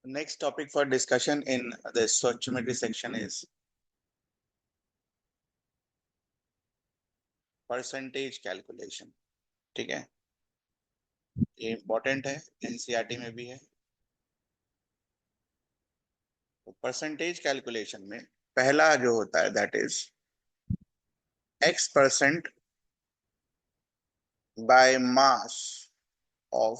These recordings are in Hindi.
Next topic for discussion in the stoichiometry section is percentage calculation. ठीक है, ये इंपॉर्टेंट है, एनसीईआरटी में भी है। तो परसेंटेज कैलकुलेशन में पहला जो होता है that is x% by mass of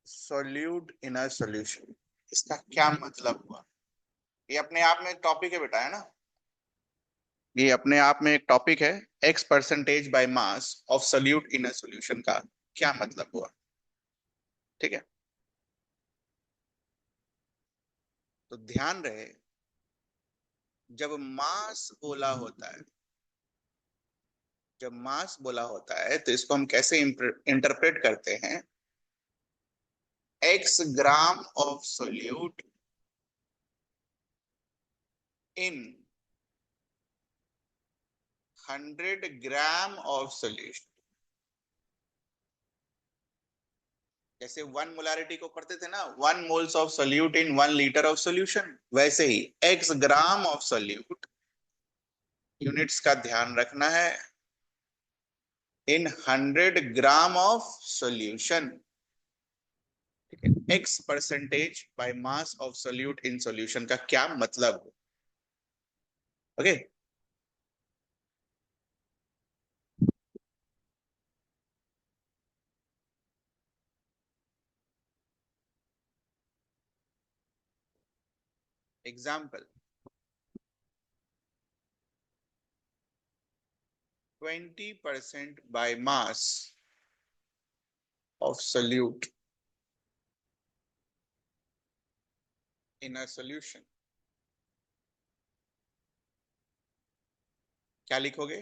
solute in a solution. इसका क्या मतलब हुआ? ये अपने आप में टॉपिक है बेटा, है ना? ये अपने आप में एक टॉपिक है। x% by mass of solute in a solution का क्या मतलब हुआ? ठीक है, तो ध्यान रहे, जब मास बोला होता है, जब मास बोला होता है तो इसको हम कैसे इंटरप्रेट करते हैं? x gram of solute in 100 gram of solution. जैसे वन मोलारिटी को पढ़ते थे ना, 1 moles of solute in 1 litre of solution, वैसे ही x gram of solute, units का ध्यान रखना है, इन 100 gram of solution. x% by mass of solute in solution का क्या मतलब? Okay, example 20% by mass of solute in a solution। क्या लिखोगे?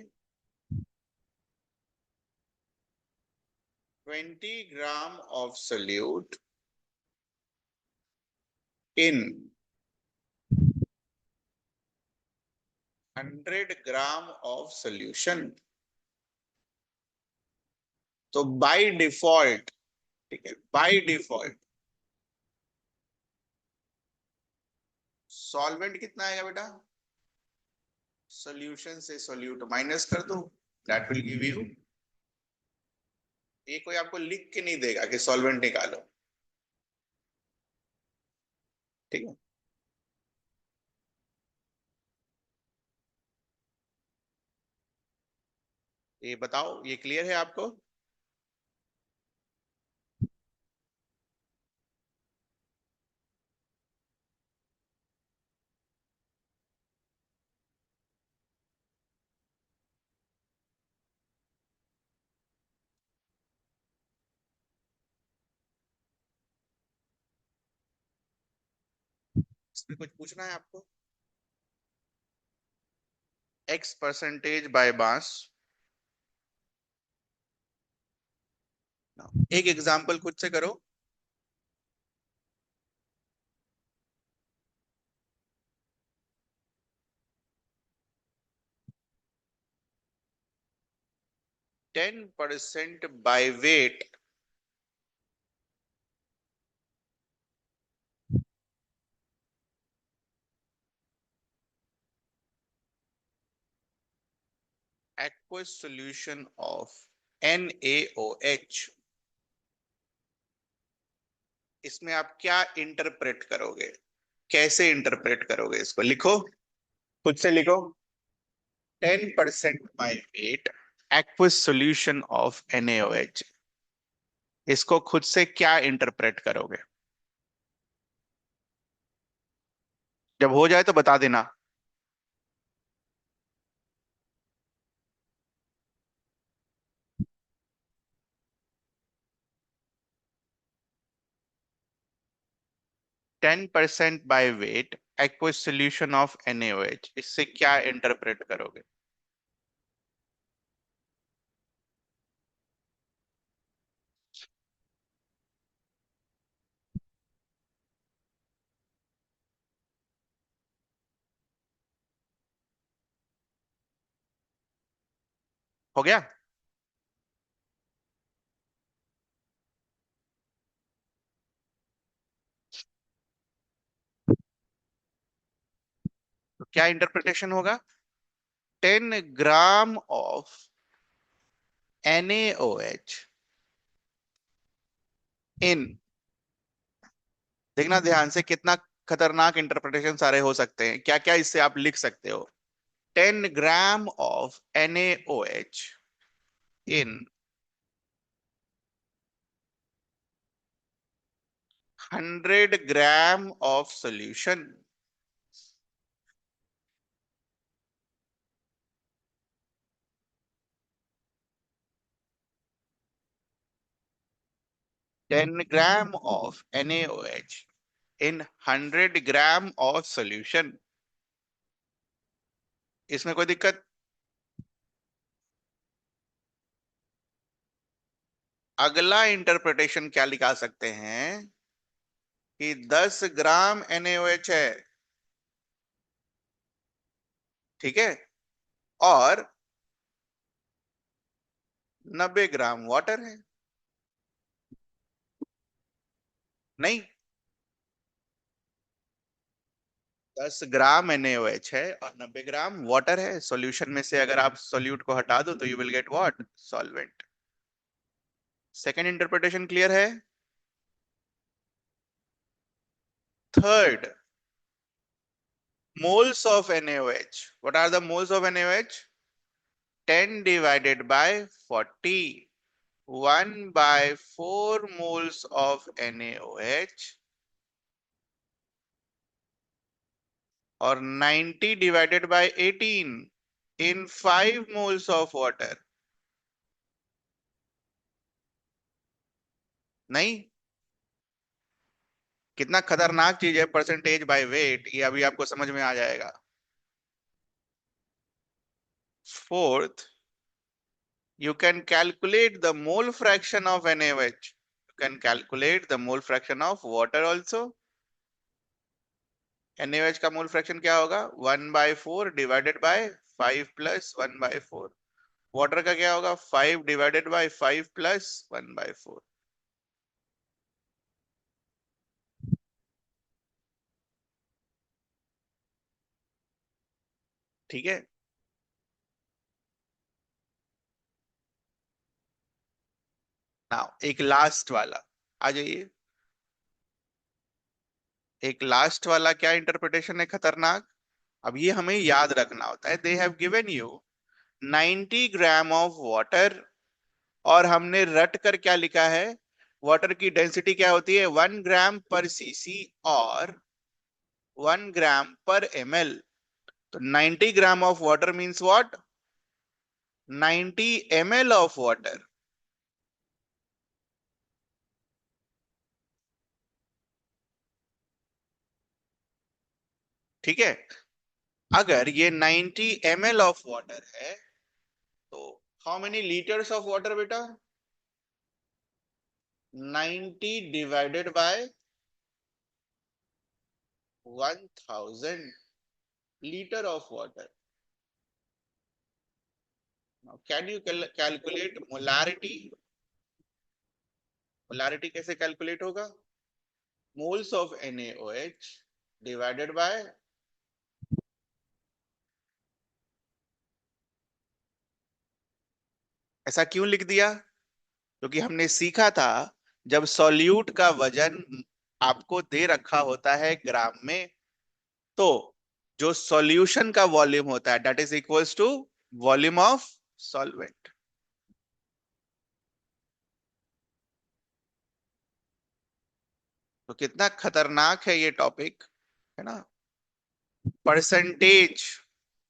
20 ग्राम of solute in 100 gram of solution। तो बाय डिफॉल्ट, ठीक है, बाय डिफॉल्ट सॉल्वेंट कितना आएगा बेटा? सॉल्यूशन से सोल्यूट माइनस कर दो, दैट विल गिव यू। ये कोई आपको लिख के नहीं देगा कि सॉल्वेंट निकालो। ठीक है, ये बताओ, ये क्लियर है आपको? इसमें कुछ पूछना है आपको? x% by mass. एक एग्जाम्पल खुद से करो। 10% by weight aqueous solution of NaOH। इसमें आप क्या इंटरप्रेट करोगे? कैसे इंटरप्रेट करोगे? इसको लिखो, खुद से लिखो। 10% by weight aqueous solution of NaOH, इसको खुद से क्या इंटरप्रेट करोगे? जब हो जाए तो बता देना। 10% by weight aqueous solution of NaOH, इससे क्या इंटरप्रेट करोगे? हो गया? क्या इंटरप्रिटेशन होगा? 10 ग्राम ऑफ NaOH इन, देखना ध्यान से कितना खतरनाक इंटरप्रिटेशन सारे हो सकते हैं, क्या क्या इससे आप लिख सकते हो। 10 gram of NaOH in 100 gram of solution. 10 gram of NaOH in 100 gram of solution. इसमें कोई दिक्कत? अगला इंटरप्रिटेशन क्या लिखा सकते हैं कि 10 ग्राम NaOH है, ठीक है, और 90 ग्राम वाटर है। नहीं, 10 ग्राम NaOH है और 90 ग्राम वाटर है। सॉल्यूशन में से अगर आप सॉल्यूट को हटा दो तो you will get what? Solvent. Second interpretation clear है? Third, moles of NaOH. What are the moles of NaOH? 10 divided by 40. 1 by 4 moles of NaOH और 90 divided by 18 in 5 moles of water. नहीं, कितना खतरनाक चीज है परसेंटेज बाय वेट, ये अभी आपको समझ में आ जाएगा। Fourth, you can calculate the mole fraction of NaOH. You can calculate the mole fraction of water also. NaOH का मोल फ्रैक्शन क्या होगा? 1/4 डिवाइडेड बाय 5 प्लस 1/4। वाटर का क्या होगा? 5 डिवाइडेड बाय 5 प्लस 1/4। ठीक है। नाउ एक लास्ट वाला, आ जाइए। एक लास्ट वाला क्या इंटरप्रिटेशन है खतरनाक? अब ये हमें याद रखना होता है। They have given you 90 gram of water और हमने रट कर क्या लिखा है? वाटर की डेंसिटी क्या होती है? 1 ग्राम पर cc और 1 ग्राम पर ml। तो 90 gram of water means what? 90 ml of water. ठीक है। अगर ये 90 ml ऑफ वाटर है तो how many litres of water बेटा? 90 divided by 1000 litre of water. Can you calculate molarity? Molarity कैसे कैलकुलेट होगा? Moles of NaOH divided by, ऐसा क्यों लिख दिया? क्योंकि हमने सीखा था जब सॉल्यूट का वजन आपको दे रखा होता है ग्राम में, तो जो सॉल्यूशन का वॉल्यूम होता है that is equals to volume of solvent. तो कितना खतरनाक है ये टॉपिक, है ना? परसेंटेज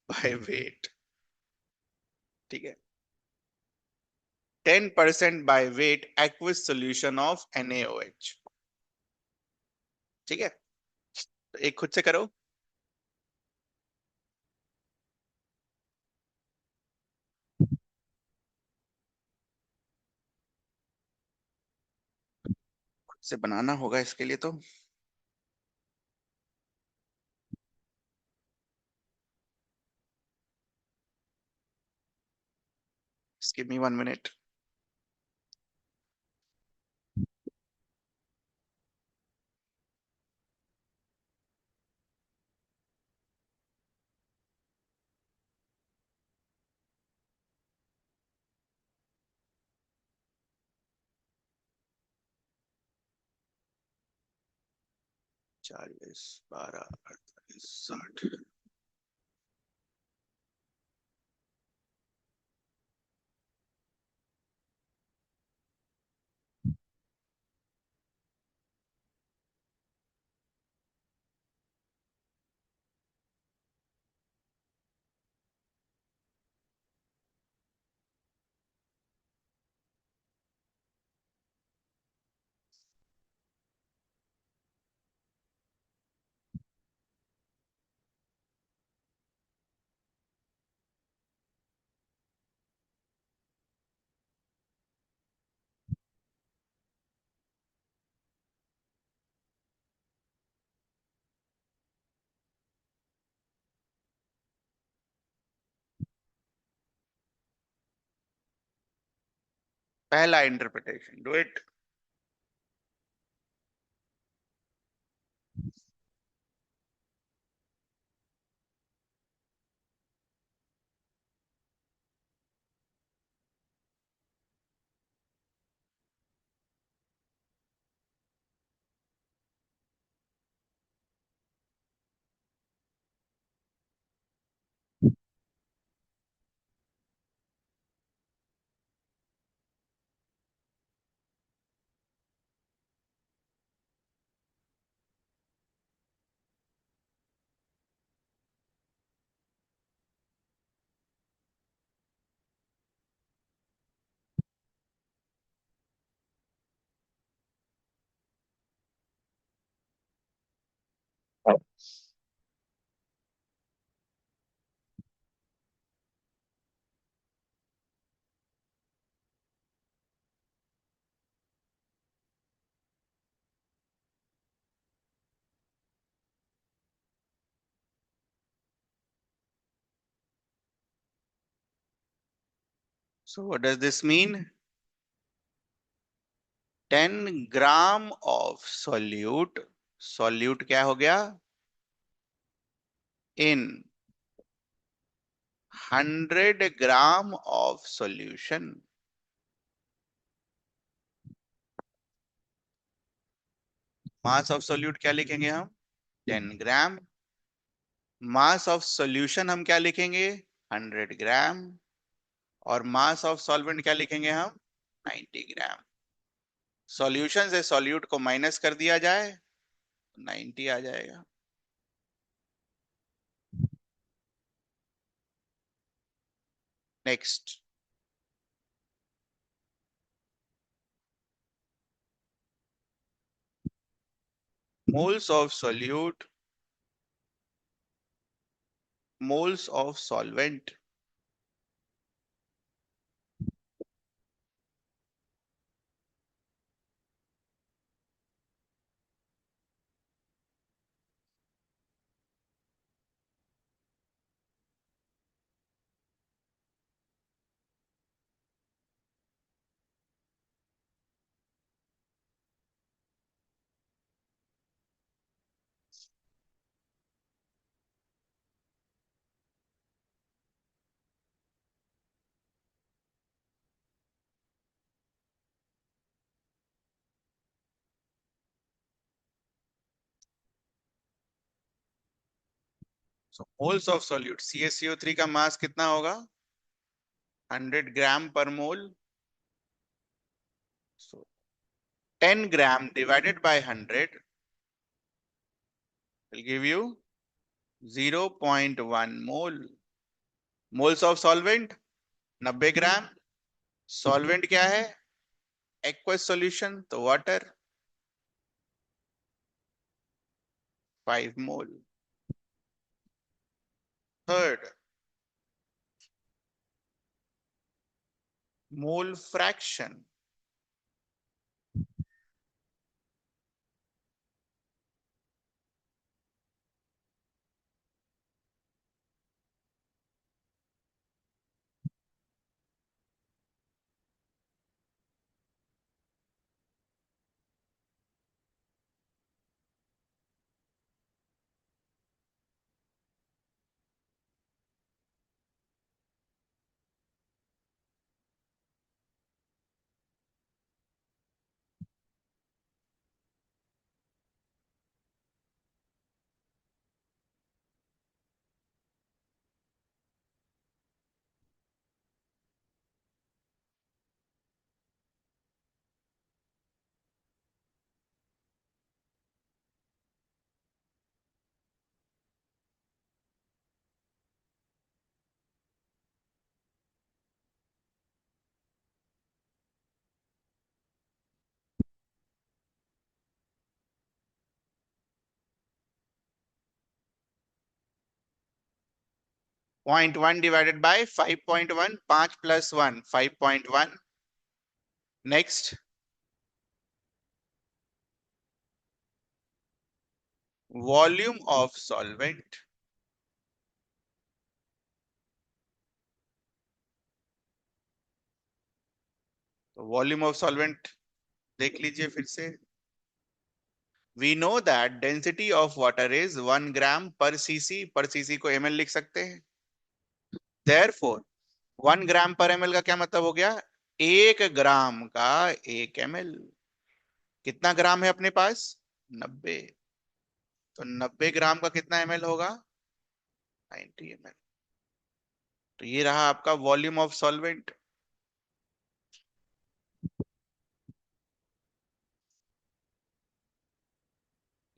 बाय वेट, ठीक है। 10% by weight aqueous solution of NaOH, ठीक है। तो एक खुद से करो। खुद से बनाना होगा इसके लिए तो। Give me 1 minute. 40, 12, 48, 60। पहला interpretation, do it. So what does this mean? 10 gram of solute, solute क्या हो गया, इन 100 gram of solution. Mass of solute क्या लिखेंगे हम, 10 ग्राम। मास ऑफ सॉल्यूशन हम क्या लिखेंगे, 100 ग्राम। और मास ऑफ सॉल्वेंट क्या लिखेंगे हम, 90 ग्राम। सॉल्यूशन से सॉल्यूट को माइनस कर दिया जाए, 90 आ जाएगा। Next, moles of solute, moles of solvent. So moles of solute, CaCO3 का मास कितना होगा, 100 ग्राम पर मोल। सो 10 gram divided by 100 will give you 0.1 mole. Moles of solvent 90 gram. Solvent क्या है, एक्वस सॉल्यूशन, तो water 5 mole. Third, mole fraction. 0.1 divided by 5.1, 5 plus 1 5.1। Next, volume of solvent, तो वॉल्यूम ऑफ सॉल्वेंट देख लीजिए फिर से। We know that density of water is 1 gram per cc, पर सीसी को ml लिख सकते हैं। देयरफॉर 1 ग्राम पर ml का क्या मतलब हो गया? 1 ग्राम का 1 ml। कितना ग्राम है अपने पास? 90। तो 90 ग्राम का कितना ml होगा? 90 ml। तो ये रहा आपका वॉल्यूम ऑफ सॉल्वेंट।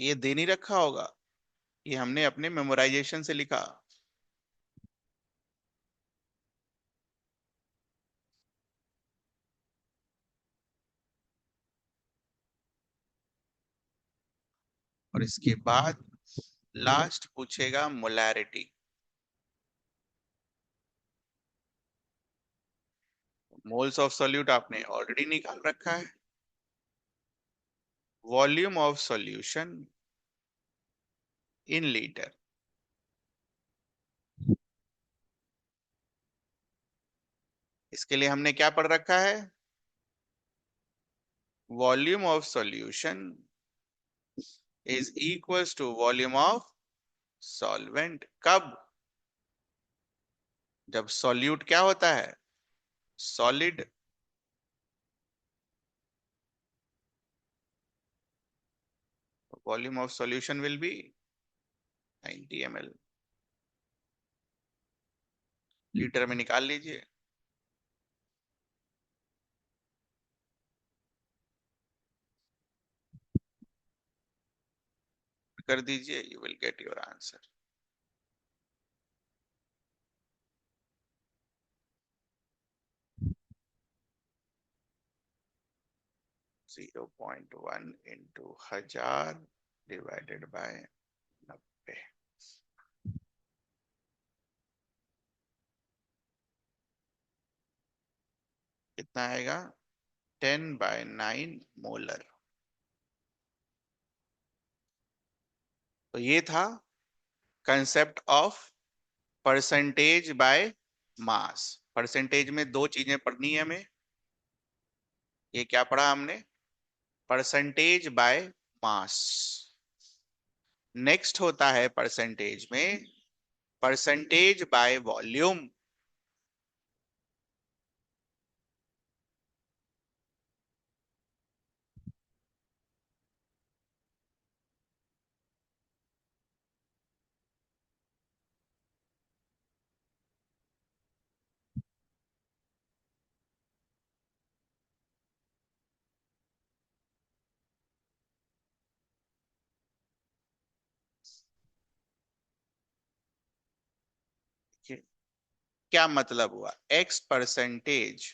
ये दे नहीं रखा होगा, ये हमने अपने मेमोराइजेशन से लिखा। और इसके बाद लास्ट पूछेगा मोलैरिटी। मोल्स ऑफ सॉल्यूट आपने ऑलरेडी निकाल रखा है। Volume of solution in litre, इसके लिए हमने क्या पढ़ रखा है? Volume of solution is equals to volume of solvent. कब? जब सॉल्यूट क्या होता है? Solid. Volume of solution will be 90 ml। Litre में निकाल लीजिए, कर दीजिए, you will get your answer. 0.1 into 1000 divided by 90। कितना आएगा? 10/9 मोलर। तो ये था concept of percentage by mass. Percentage में दो चीजें पढ़नी है हमें। ये क्या पढ़ा हमने? Percentage by mass. नेक्स्ट होता है परसेंटेज में परसेंटेज बाय वॉल्यूम। क्या मतलब हुआ? X percentage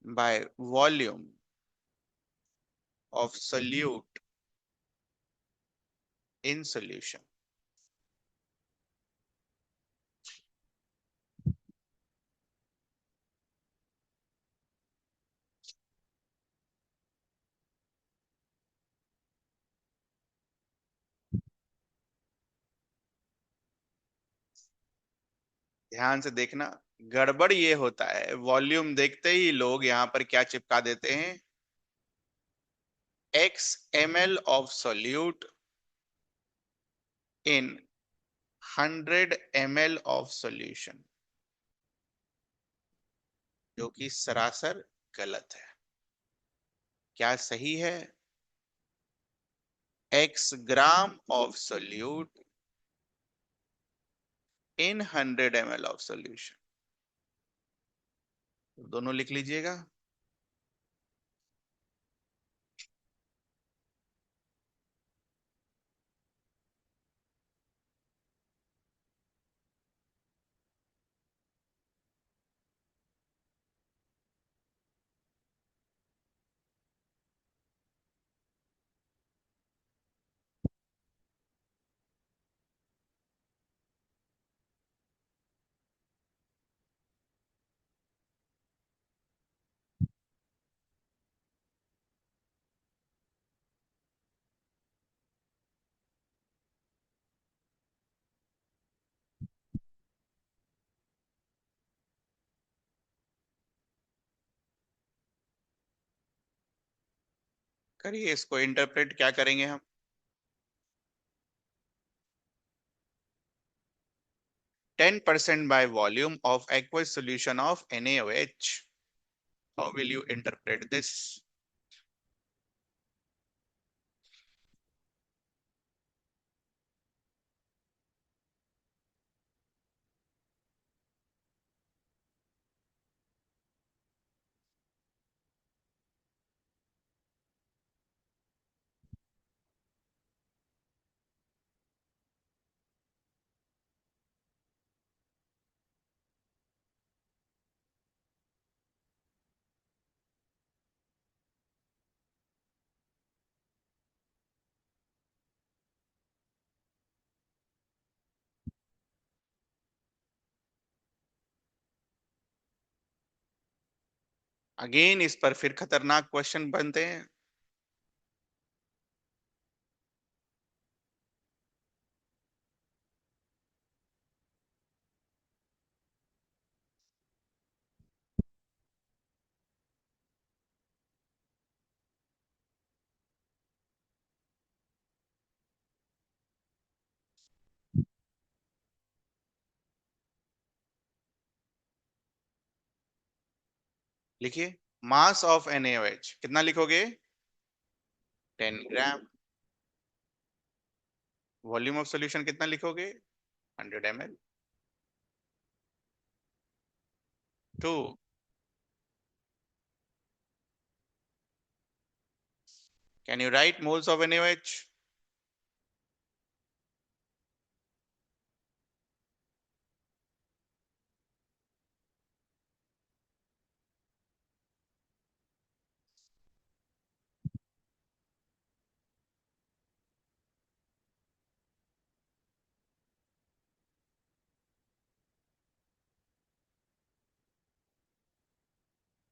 by volume of solute in solution. ध्यान से देखना, गड़बड़ ये होता है वॉल्यूम देखते ही लोग यहां पर क्या चिपका देते हैं? x ml of solute in 100 ml of solution, जो कि सरासर गलत है। क्या सही है? x gram of solute in 100 ml of solution। दोनों लिख लीजिएगा। करिए इसको इंटरप्रेट, क्या करेंगे हम? 10% by volume of aqueous solution of NaOH. How will you interpret this? Again इस पर फिर खतरनाक क्वेश्चन बनते हैं। लिखिए, मास ऑफ NaOH कितना लिखोगे? 10 ग्राम। वॉल्यूम ऑफ सॉल्यूशन कितना लिखोगे? 100 ml। 2। Can you write moles of NaOH?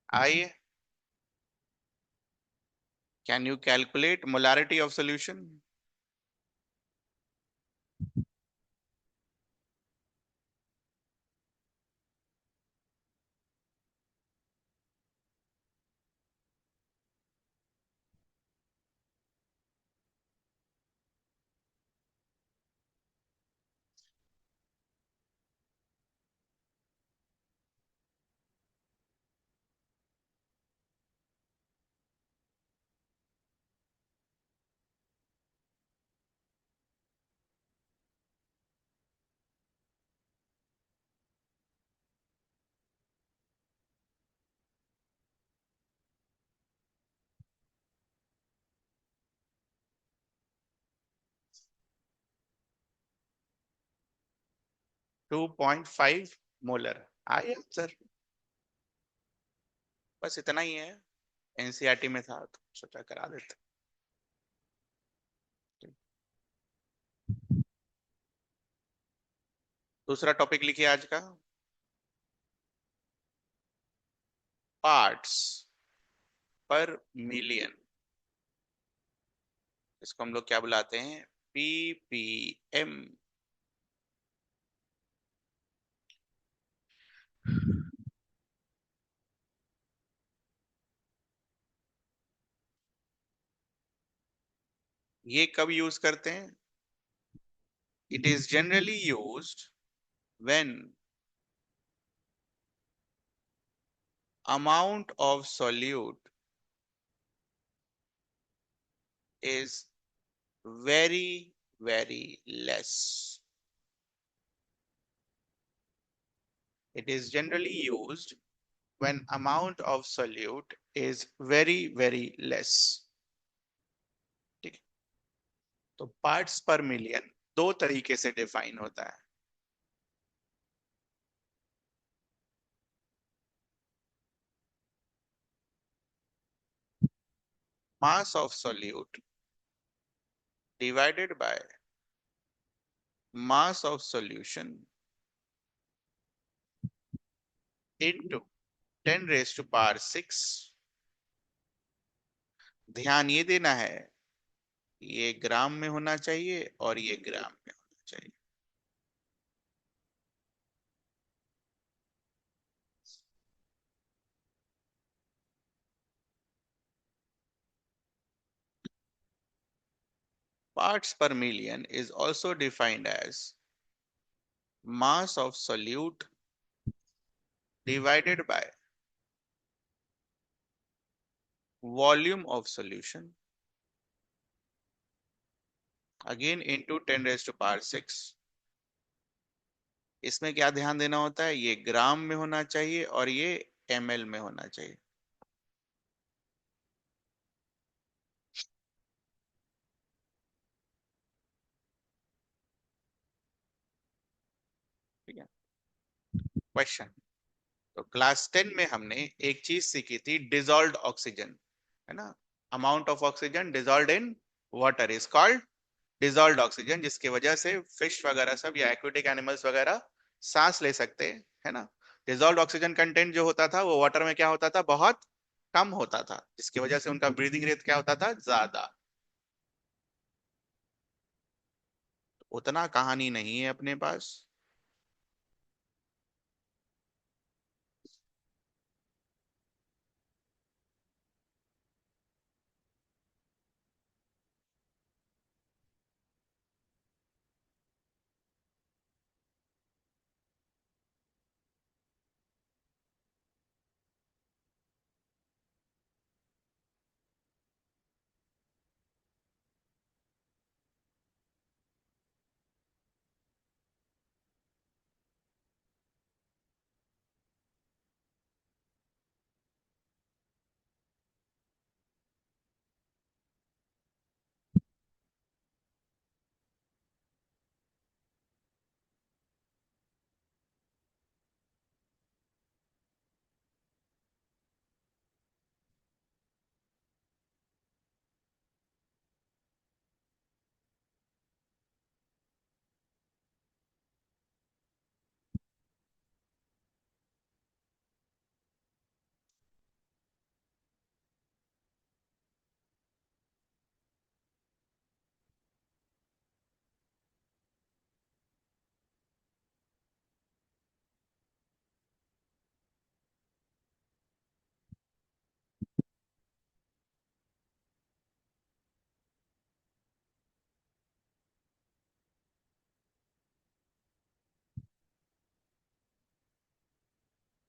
आइए, can you calculate molarity of solution? Two 2.5 molar. आइए आंसर, बस इतना ही है। एनसीईआरटी में था तो सोचा करा देते। दूसरा टॉपिक लिखिए आज का, पार्ट्स पर मिलियन। इसको हम लोग क्या बुलाते हैं? PPM। ये कब यूज करते हैं? It is generally used when amount of solute is very less. It is generally used when amount of solute is very less. ठीक है, तो पार्ट्स पर मिलियन दो तरीके से डिफाइन होता है। Mass of solute divided by mass of solution into 10 raised to power 6। ध्यान ये देना है, ये ग्राम में होना चाहिए और ये ग्राम में होना चाहिए। parts per million is also defined as mass of solute divided by volume of solution again into 10 raised to power 6. इसमें क्या ध्यान देना होता है, ये ग्राम में होना चाहिए और ये ml में होना चाहिए। ठीक है। क्वेश्चन, तो क्लास 10 में हमने एक चीज सीखी थी, डिजॉल्व्ड ऑक्सीजन, है ना। Amount of oxygen dissolved in water is called dissolved oxygen, जिसकी वजह से फिश वगैरह सब या एक्वेटिक एनिमल्स वगैरह सांस ले सकते हैं, है ना। डिजॉल्व्ड ऑक्सीजन कंटेंट जो होता था वो वाटर में क्या होता था, बहुत कम होता था, जिसकी वजह से उनका ब्रीदिंग रेट क्या होता था, ज्यादा। उतना कहानी नहीं है अपने पास।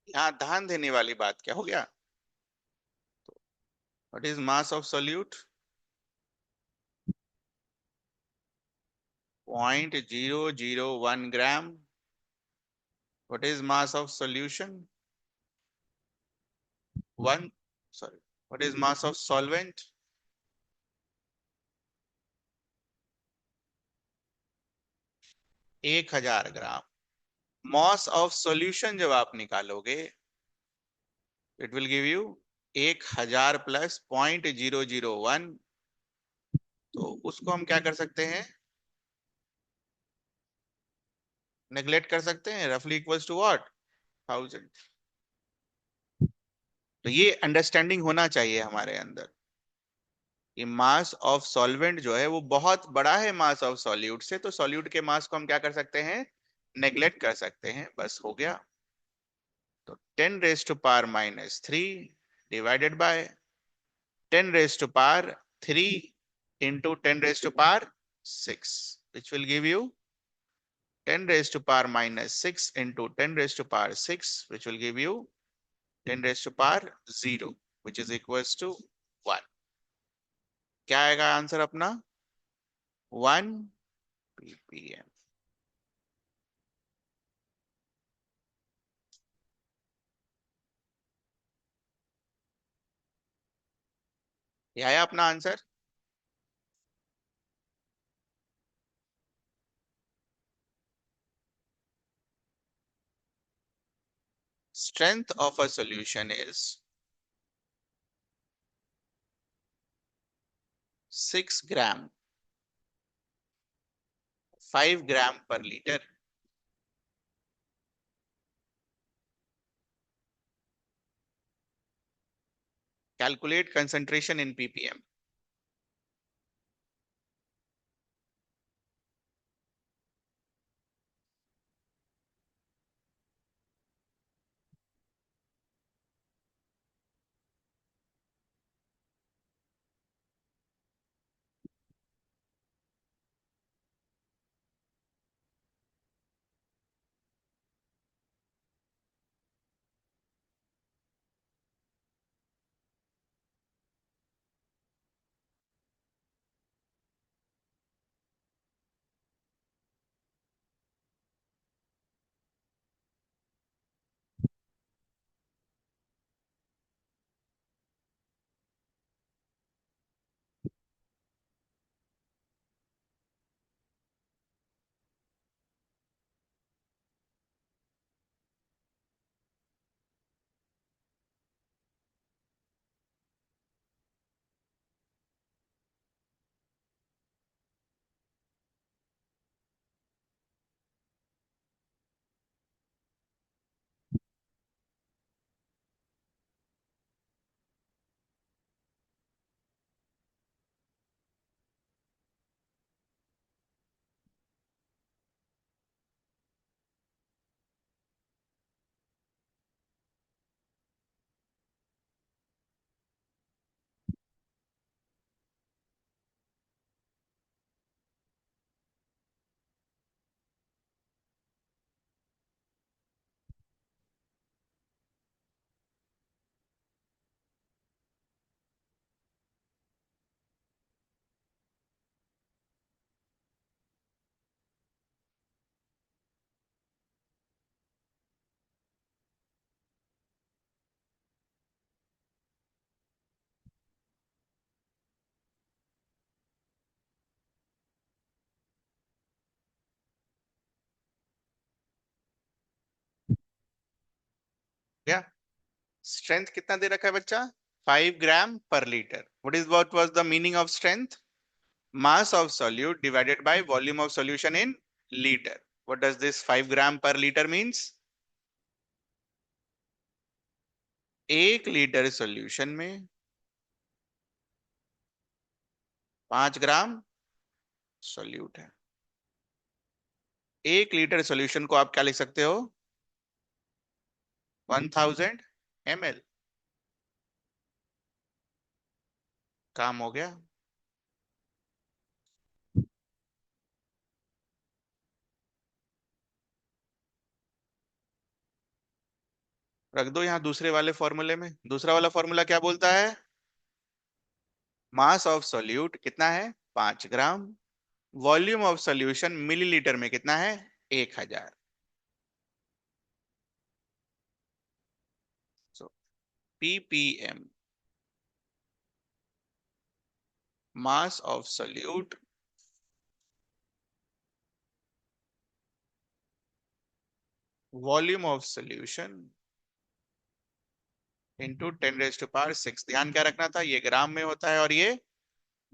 यहाँ ध्यान देने वाली बात क्या हो गया, what is mass of solute, 0.001 gram. What is mass of solution, one, sorry, what is mass of solvent, 1000 gram. Mass of solution जब आप निकालोगे, it will give you 1000 plus 0.001। तो उसको हम क्या कर सकते हैं, नेग्लेक्ट कर सकते हैं, रफली इक्वल्स टू व्हाट, 1000। तो ये अंडरस्टैंडिंग होना चाहिए हमारे अंदर कि मास ऑफ सॉल्वेंट जो है वो बहुत बड़ा है मास ऑफ सॉल्यूट से, तो सॉल्यूट के मास को हम क्या कर सकते हैं, नेग्लेक्ट कर सकते हैं, बस हो गया। तो 10 raise to power -3 divided by 10 raised to power 3 into 10 raised to power 6, which will give you 10 raised to power -6 into 10 raised to power 6, which will give you 10 raised to power 0, which is equals to 1। क्या आएगा आंसर अपना, 1 ppm। ये आया अपना answer. Strength of a solution is 6 gram, 5 gram per liter। Calculate concentration in ppm। क्या स्ट्रेंथ कितना दे रखा है बच्चा? 5 ग्राम पर litre. what was the meaning of strength? Mass of solute divided by volume of solution in liter. What does this 5 gram per liter means? 1 litre solution में 5 ग्राम सॉल्यूट है. 1 लीटर सॉल्यूशन को आप क्या लिख सकते हो? 1000 ml. काम हो गया. रख दो यहां दूसरे वाले फॉर्मूले में. दूसरा वाला फॉर्मूला क्या बोलता है? मास ऑफ सॉल्यूट कितना है? 5 ग्राम. वॉल्यूम ऑफ सॉल्यूशन मिलीलीटर में कितना है? 1000. सो ppm, mass of solute volume of solution into 10⁻⁶. ध्यान क्या रखना था? ये ग्राम में होता है और ये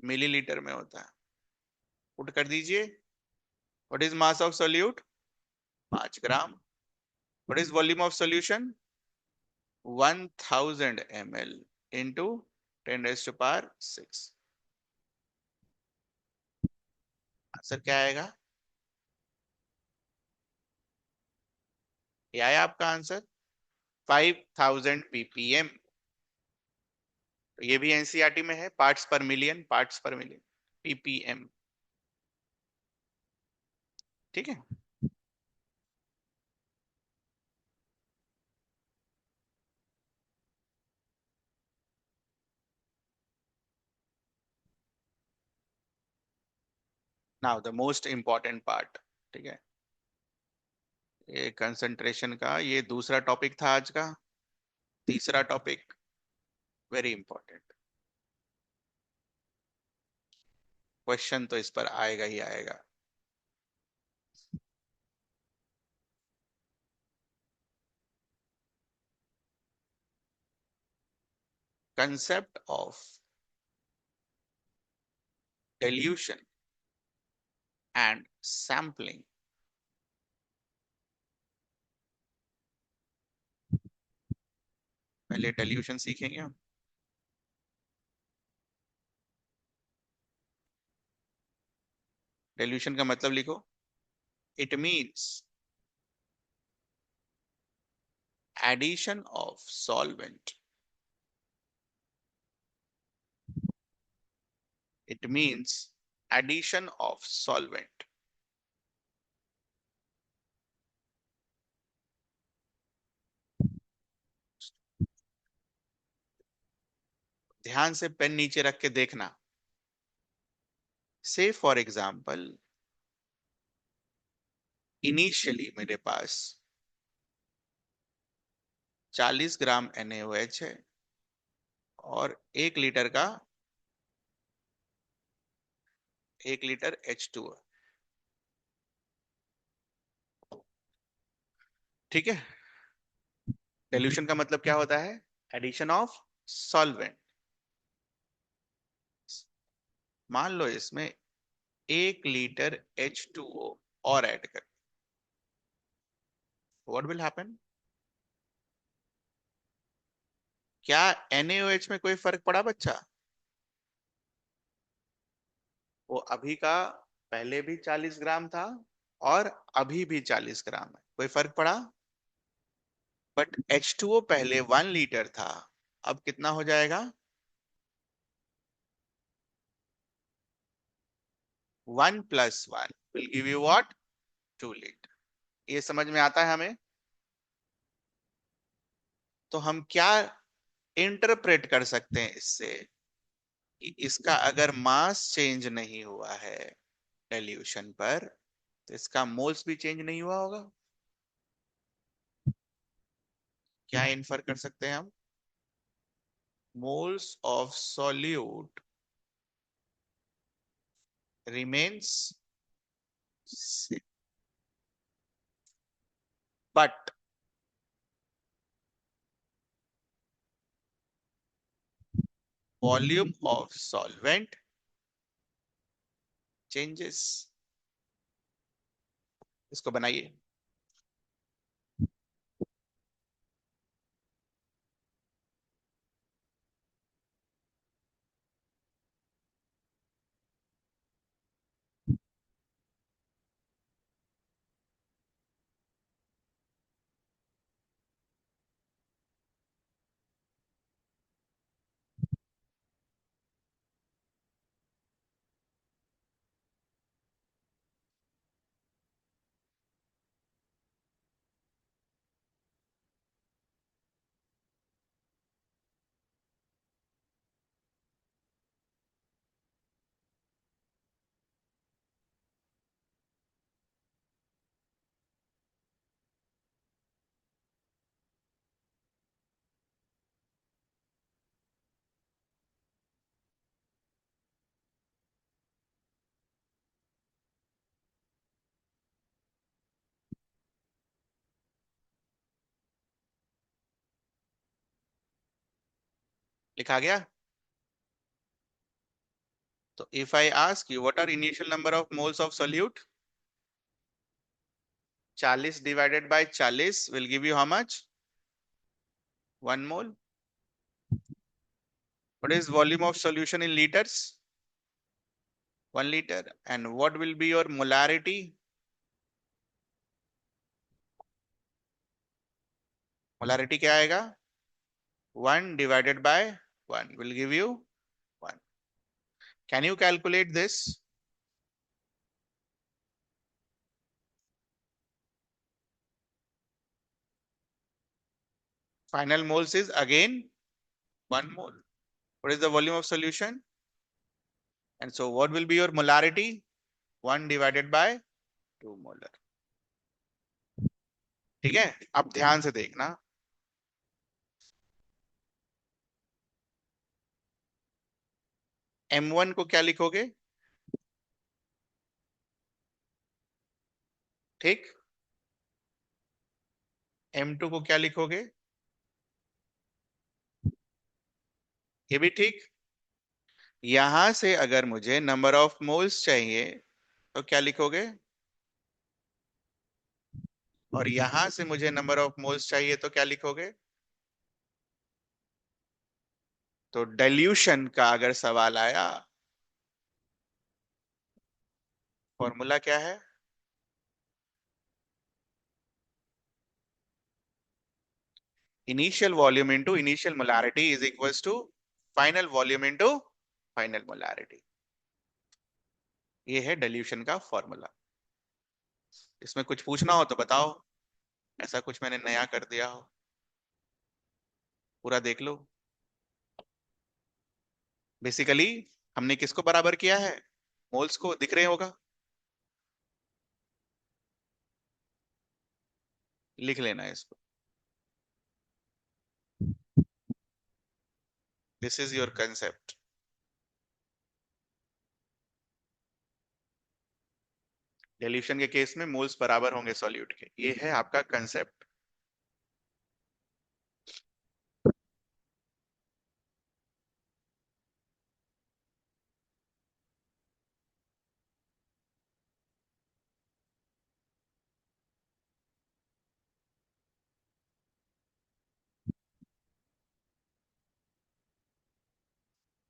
मिलीलीटर में होता है. पुट कर दीजिए. What is mass of solute? 5 gram. What is volume of solution? 1000 ml into 10⁻⁶. Answer क्या आएगा? ये आया आपका आंसर 5000 ppm. तो ये भी एनसीईआरटी में है. पार्ट्स पर मिलियन, पार्ट्स पर मिलियन, ppm. ठीक है. Now the most important part. ठीक है. ये कंसंट्रेशन का ये दूसरा टॉपिक था आज का. तीसरा टॉपिक वेरी इंपॉर्टेंट. क्वेश्चन तो इस पर आएगा ही आएगा. Concept of dilution and sampling. पहले dilution सीखेंगे हम. dilution का मतलब लिखो. It means addition of solvent. It means addition of solvent. ध्यान से पेन नीचे रख के देखना. से फॉर एग्जाम्पल इनिशियली मेरे पास 40 ग्राम NaOH है और 1 लीटर का 1 लीटर H2O. ठीक है. डिल्यूशन का मतलब क्या होता है? Addition of solvent. मान लो इसमें 1 लीटर H2O और ऐड कर. What will happen? क्या NaOH में कोई फर्क पड़ा बच्चा? वो अभी का पहले भी 40 ग्राम था और अभी भी 40 ग्राम है. कोई फर्क पड़ा? बट H2O पहले 1 लीटर था. अब कितना हो जाएगा? 1 + 1 will give you what? 2 litre. ये समझ में आता है हमें? तो हम क्या इंटरप्रेट कर सकते हैं इससे कि इसका अगर मास चेंज नहीं हुआ है डाइल्यूशन पर तो इसका मोल्स भी चेंज नहीं हुआ होगा. क्या इन्फर कर सकते हैं हम? moles of solute remains same. But volume of solvent changes. इसको बनाइए। लिखा गया। तो if I ask you what are initial number of moles of solute, 40 divided by 40 will give you how much? 1 mole. What is volume of solution in liters? 1 liter. And what will be your molarity? Molarity क्या आएगा? 1 divided by 1 will give you 1. Can you calculate this? Final moles is again 1 mole. What is the volume of solution? And so what will be your molarity? 1 divided by 2 molar. ठीक है? अब ध्यान से देखना। M1 को क्या लिखोगे? ठीक। M2 को क्या लिखोगे? ये भी ठीक। यहां से अगर मुझे नंबर ऑफ मोल्स चाहिए तो क्या लिखोगे? और यहां से मुझे नंबर ऑफ मोल्स चाहिए तो क्या लिखोगे? तो डाइल्यूशन का अगर सवाल आया, फॉर्मूला क्या है? Initial volume into initial molarity is equals to final volume into final molarity. ये है डाइल्यूशन का फॉर्मूला। इसमें कुछ पूछना हो तो बताओ, ऐसा कुछ मैंने नया कर दिया हो। पूरा देख लो। बेसिकली हमने किसको बराबर किया है? मोल्स को। दिख रहे होगा, लिख लेना इसको। This is your concept. Dilution के केस में मोल्स बराबर होंगे सॉल्यूट के, ये है आपका कंसेप्ट।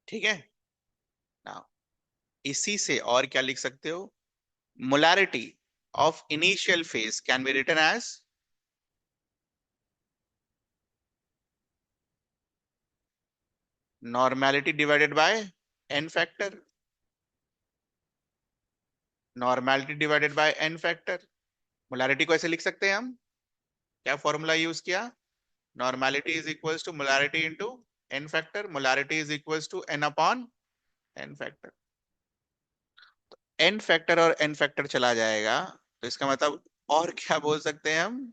ठीक है ना? इसी से और क्या लिख सकते हो? Molarity of initial phase can be written as normality divided by n factor. Normality divided by n factor. Molarity को ऐसे लिख सकते हैं हम। क्या फॉर्मूला यूज किया? Normality is equals to molarity into n factor. Molarity is equals to n upon n factor. N factor और एन फैक्टर चला जाएगा, तो इसका मतलब और क्या बोल सकते हैं हम?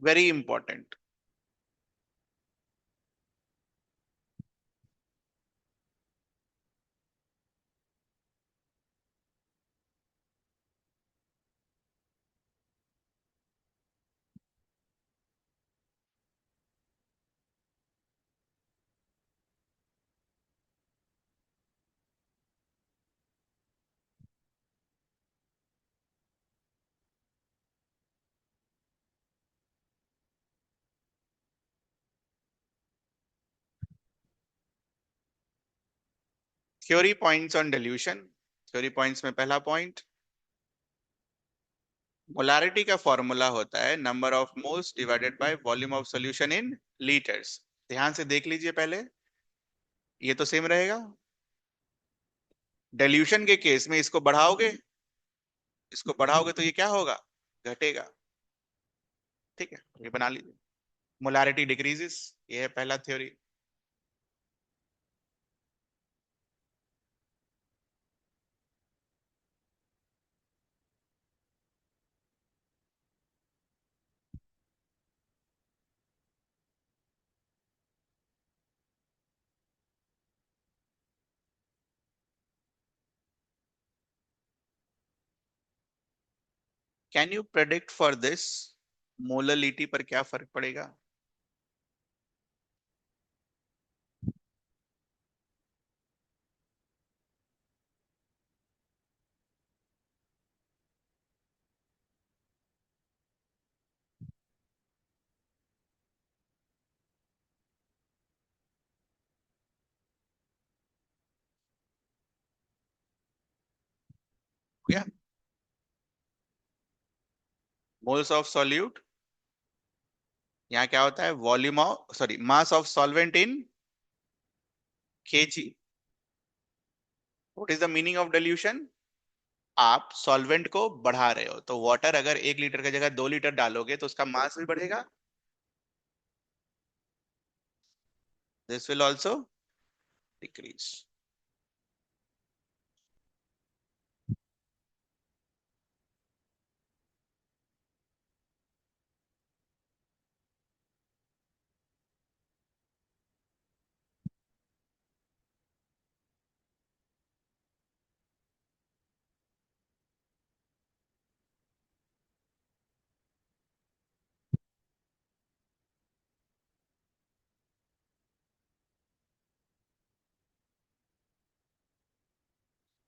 Very important. Theory points on dilution. Theory points में पहला पॉइंट, मोलारिटी का फॉर्मूला होता है number of moles divided by volume of solution in litres. ध्यान से देख लीजिए पहले, ये तो सेम रहेगा। डिल्यूशन के केस में इसको बढ़ाओगे, इसको बढ़ाओगे तो ये क्या होगा, घटेगा। ठीक है, ये बना लीजिए, मोलारिटी डिक्रीजेस, ये है पहला theory. Can you predict for this, molality पर क्या फर्क पड़ेगा? क्या मोल्स ऑफ सॉल्यूट, यहाँ क्या होता है, volume of sorry mass of solvent in KG. What is the meaning of dilution? आप सॉल्वेंट को बढ़ा रहे हो, तो वाटर अगर 1 लीटर की जगह 2 लीटर डालोगे तो उसका मास भी बढ़ेगा, this will also decrease.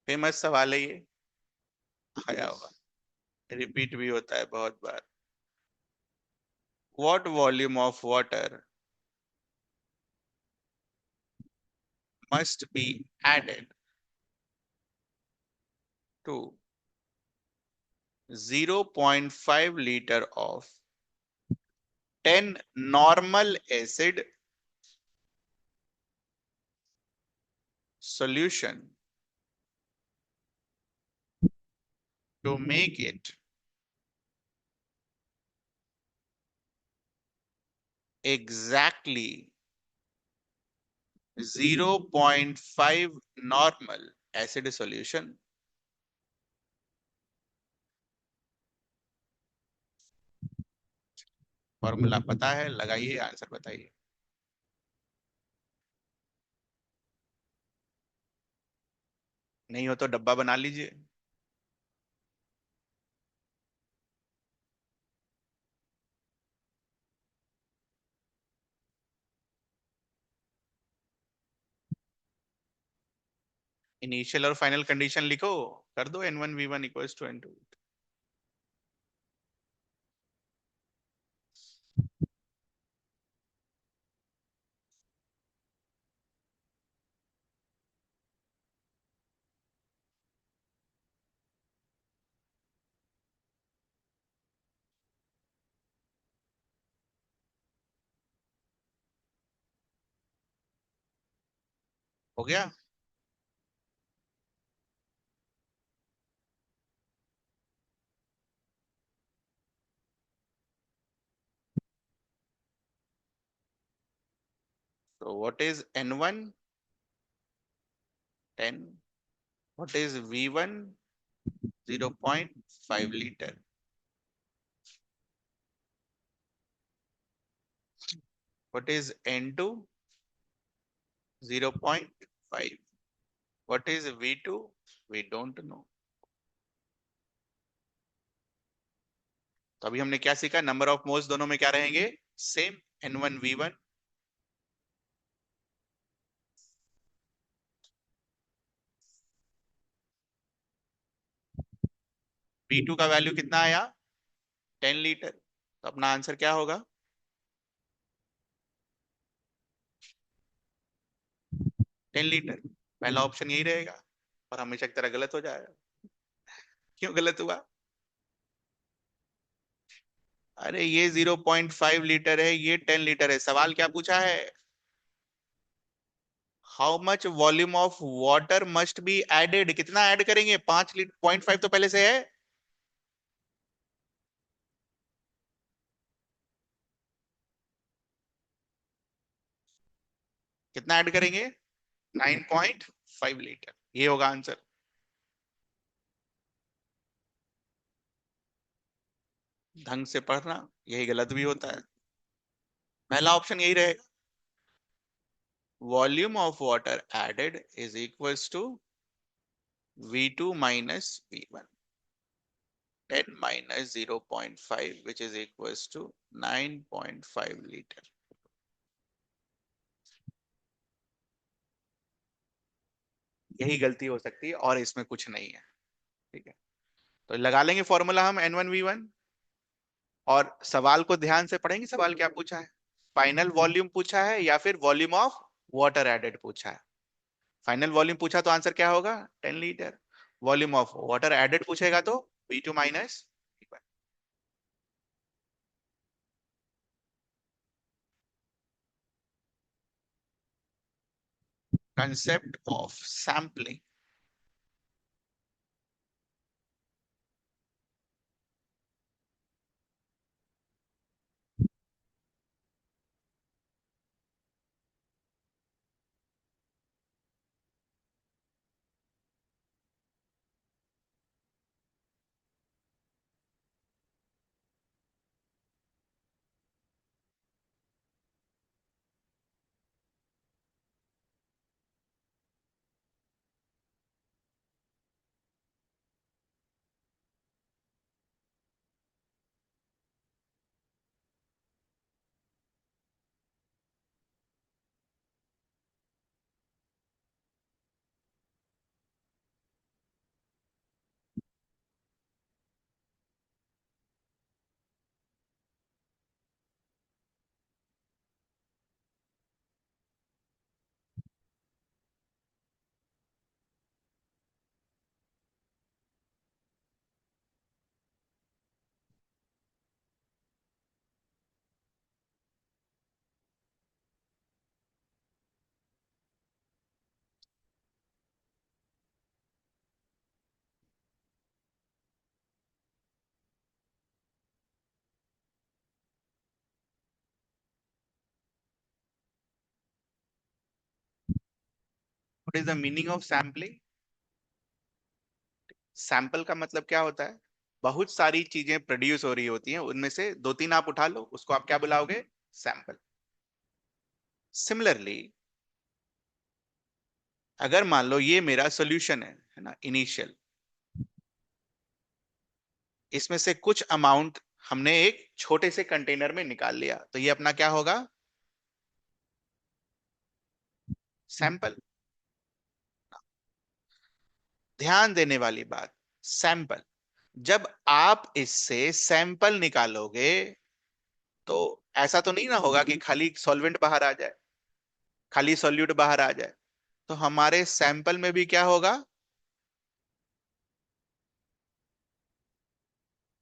Famous सवाल है ये, आया होगा, रिपीट भी होता है बहुत बार। What volume of water must be added to 0.5 liter of 10 normal acid solution to make it exactly 0.5 normal acid solution? Formula पता है, लगाइए, आंसर बताइए। नहीं हो तो डब्बा बना लीजिए। इनिशियल और फाइनल कंडीशन लिखो, कर दो N1V1 इक्वल्स टू N2। हो गया? तो what is N1? 10। What is V1? 0.5 litre. What is N2? 0.5. What is V2? We don't know. तो अभी हमने क्या सीखा, नंबर ऑफ मोल्स दोनों में क्या रहेंगे, सेम, N1V1। V2 का वैल्यू कितना आया, 10 लीटर, तो अपना आंसर क्या होगा, 10 लीटर। पहला ऑप्शन यही रहेगा और हमेशा की तरह गलत हो जाएगा। क्यों गलत हुआ? अरे ये 0.5 लीटर है, ये 10 लीटर है। सवाल क्या पूछा है? How much volume of water must be added, कितना ऐड करेंगे? 5 लीटर, 0.5 तो पहले से है। कितना ऐड करेंगे? 9.5 लीटर, ये होगा आंसर। ढंग से पढ़ना, यही गलत भी होता है। पहला ऑप्शन यही रहेगा, volume of water added is equals to V2 minus V1, 10 minus 0.5 which is equals to 9.5 litre. यही गलती हो सकती है और इसमें कुछ नहीं है। ठीक है, तो लगा लेंगे फॉर्मूला हम N1V1। और सवाल को ध्यान से पढ़ेंगे, सवाल क्या पूछा है? फाइनल वॉल्यूम पूछा है या फिर वॉल्यूम ऑफ वाटर एडेड पूछा है? फाइनल वॉल्यूम पूछा तो आंसर क्या होगा? 10 litre. Volume of water added पूछेगा तो V2 minus. Concept of sampling. What is the meaning of sampling? Sample का मतलब क्या होता है? बहुत सारी चीजें प्रोड्यूस हो रही होती हैं, उनमें से दो तीन आप उठा लो, उसको आप क्या बुलाओगे? सैंपल। सिमिलरली, अगर मान लो ये मेरा सॉल्यूशन है ना, इनिशियल, इसमें से कुछ अमाउंट हमने एक छोटे से कंटेनर में निकाल लिया, तो ये अपना क्या होगा? सैंपल। ध्यान देने वाली बात, सैंपल। जब आप इससे सैंपल निकालोगे तो ऐसा तो नहीं ना होगा कि खाली सॉल्वेंट बाहर आ जाए, खाली सॉल्यूट बाहर आ जाए। तो हमारे सैंपल में भी क्या होगा?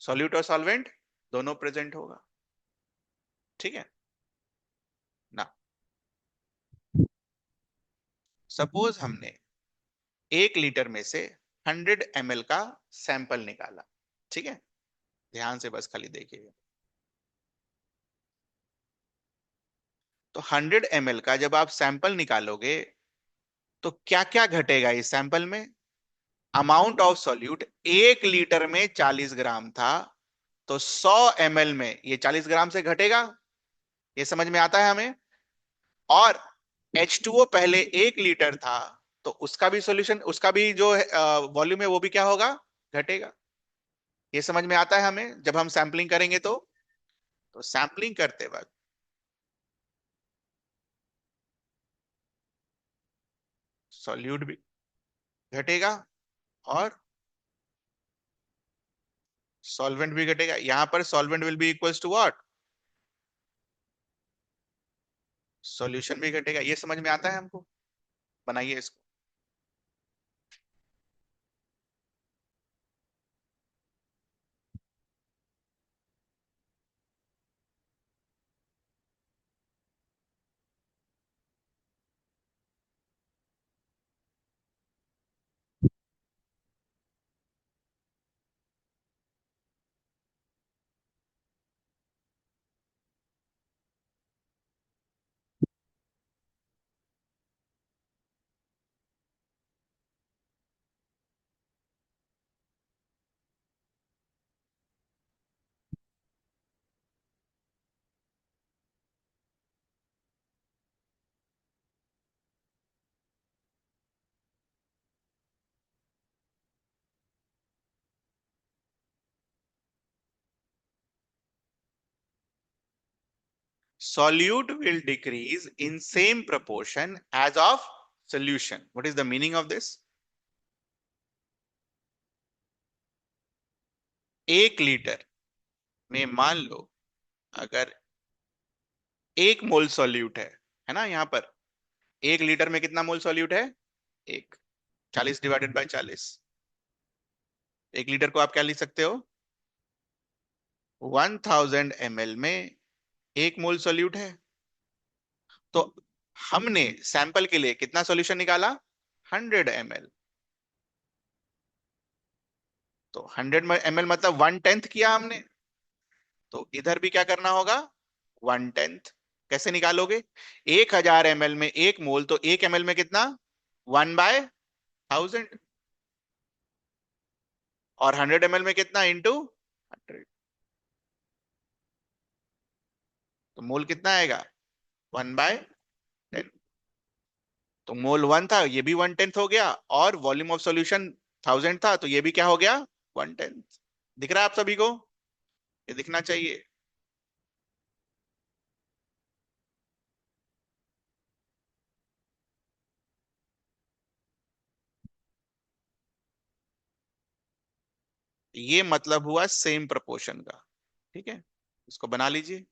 सॉल्यूट और सॉल्वेंट दोनों प्रेजेंट होगा। ठीक है ना? सपोज हमने 1 लीटर में से 100 ml का सैंपल निकाला। ठीक है, ध्यान से बस खाली देखिएगा। तो 100 ml का जब आप सैंपल निकालोगे तो क्या क्या घटेगा इस सैंपल में? अमाउंट ऑफ सॉल्यूट 1 लीटर में 40 ग्राम था, तो 100 ml में ये 40 ग्राम से घटेगा। ये समझ में आता है हमें? और H2O पहले 1 लीटर था, तो उसका भी सॉल्यूशन, उसका भी जो वॉल्यूम है वो भी क्या होगा? घटेगा। ये समझ में आता है हमें जब हम सैंपलिंग करेंगे तो सैंपलिंग करते वक्त सॉल्यूट भी घटेगा और सॉल्वेंट भी घटेगा। यहां पर solvent will be equals to what? Solution भी घटेगा। ये समझ में आता है हमको? बनाइए इसको। solute will decrease in same proportion as of solution. What is the meaning of this? 1 litre में मान लो अगर 1 मोल सॉल्यूट है ना, यहां पर 1 लीटर में कितना मोल सॉल्यूट है? एक। 40 डिवाइडेड बाय 40। 1 लीटर को आप क्या लिख सकते हो? 1000 ml में 1 मोल सॉल्यूट है। तो हमने सैंपल के लिए कितना सॉल्यूशन निकाला? 100 ml। तो 100 ml मतलब 1/10 किया हमने। तो इधर भी क्या करना होगा? 1/10। कैसे निकालोगे? 1000 ml में 1 मोल, तो 1 ml में कितना? 1/1000। और 100 ml में कितना? इंटू 100। तो मोल कितना आएगा? 1/10। तो मोल 1 था, ये भी 1/10 हो गया, और वॉल्यूम ऑफ सॉल्यूशन 1000 था, तो ये भी क्या हो गया? 1/10। दिख रहा है आप सभी को? ये दिखना चाहिए। ये मतलब हुआ सेम प्रोपोर्शन का। ठीक है, इसको बना लीजिए।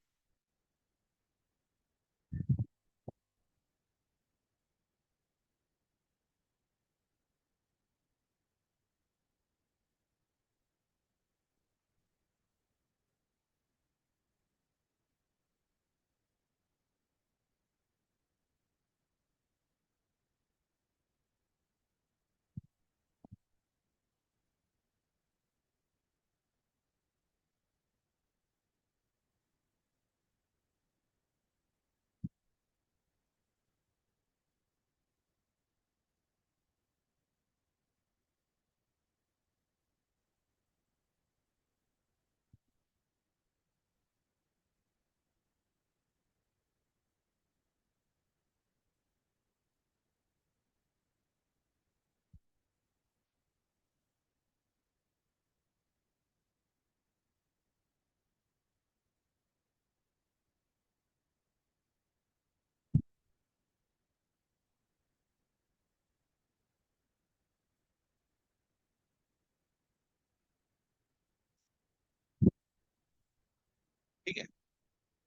ठीक है,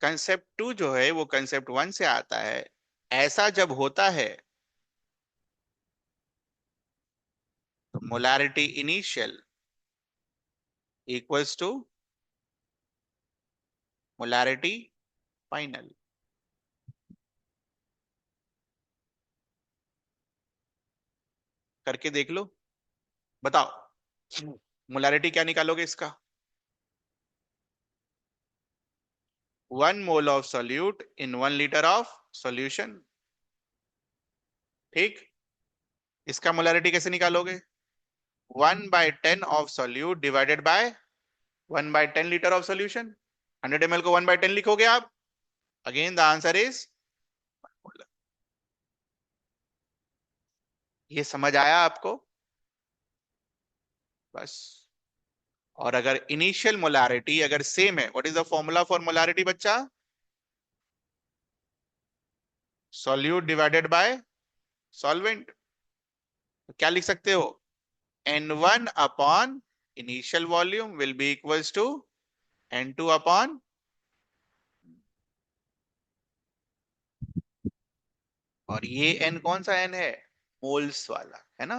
कंसेप्ट 2 जो है वो कंसेप्ट 1 से आता है। ऐसा जब होता है तो molarity initial equals to molarity final. करके देख लो, बताओ मोलारिटी क्या निकालोगे इसका? 1 mole of solute in 1 litre of solution. ठीक, इसका मोलारिटी कैसे निकालोगे? 1/10 of solute divided by 1/10 litre of solution. 100 ml को 1/10 लिखोगे आप। अगेन द आंसर इज, ये समझ आया आपको? बस। और अगर इनिशियल मोलारिटी अगर सेम है, what is the formula for molarity बच्चा? Solute divided by solvent. तो क्या लिख सकते हो? N1 upon initial volume will be equals to N2 upon, और ये N कौन सा N है? मोल्स वाला है ना।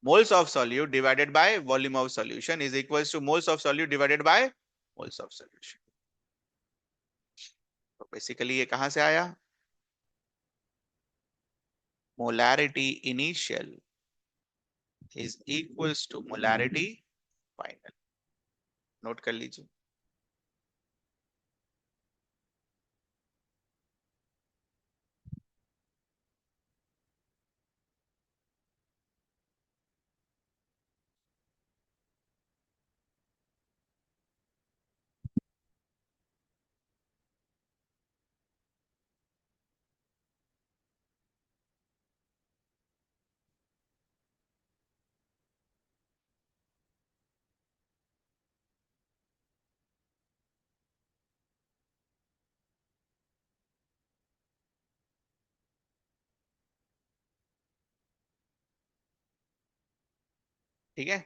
Moles of solute divided by volume of solution is equals to moles of solute divided by moles of solution. तो बेसिकली ये कहां से आया? Molarity initial is equals to molarity final. Note कर लीजिए। ठीक है।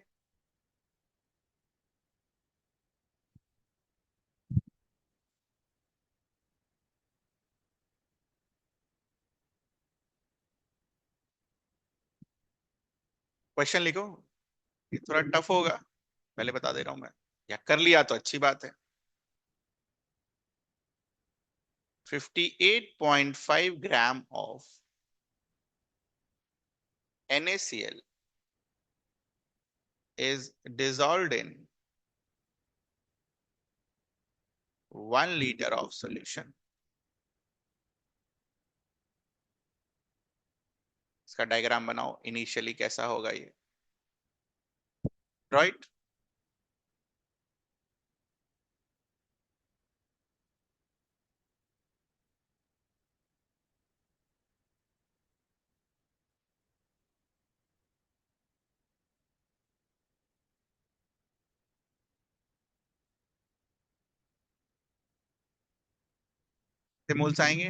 क्वेश्चन लिखो। ये थोड़ा टफ होगा, पहले बता दे रहा हूं मैं। या कर लिया तो अच्छी बात है। 58.5 gram of NaCl is dissolved in 1 liter of solution। इसका डायग्राम बनाओ, इनिशियली कैसा होगा ये। राइट। मोल्स आएंगे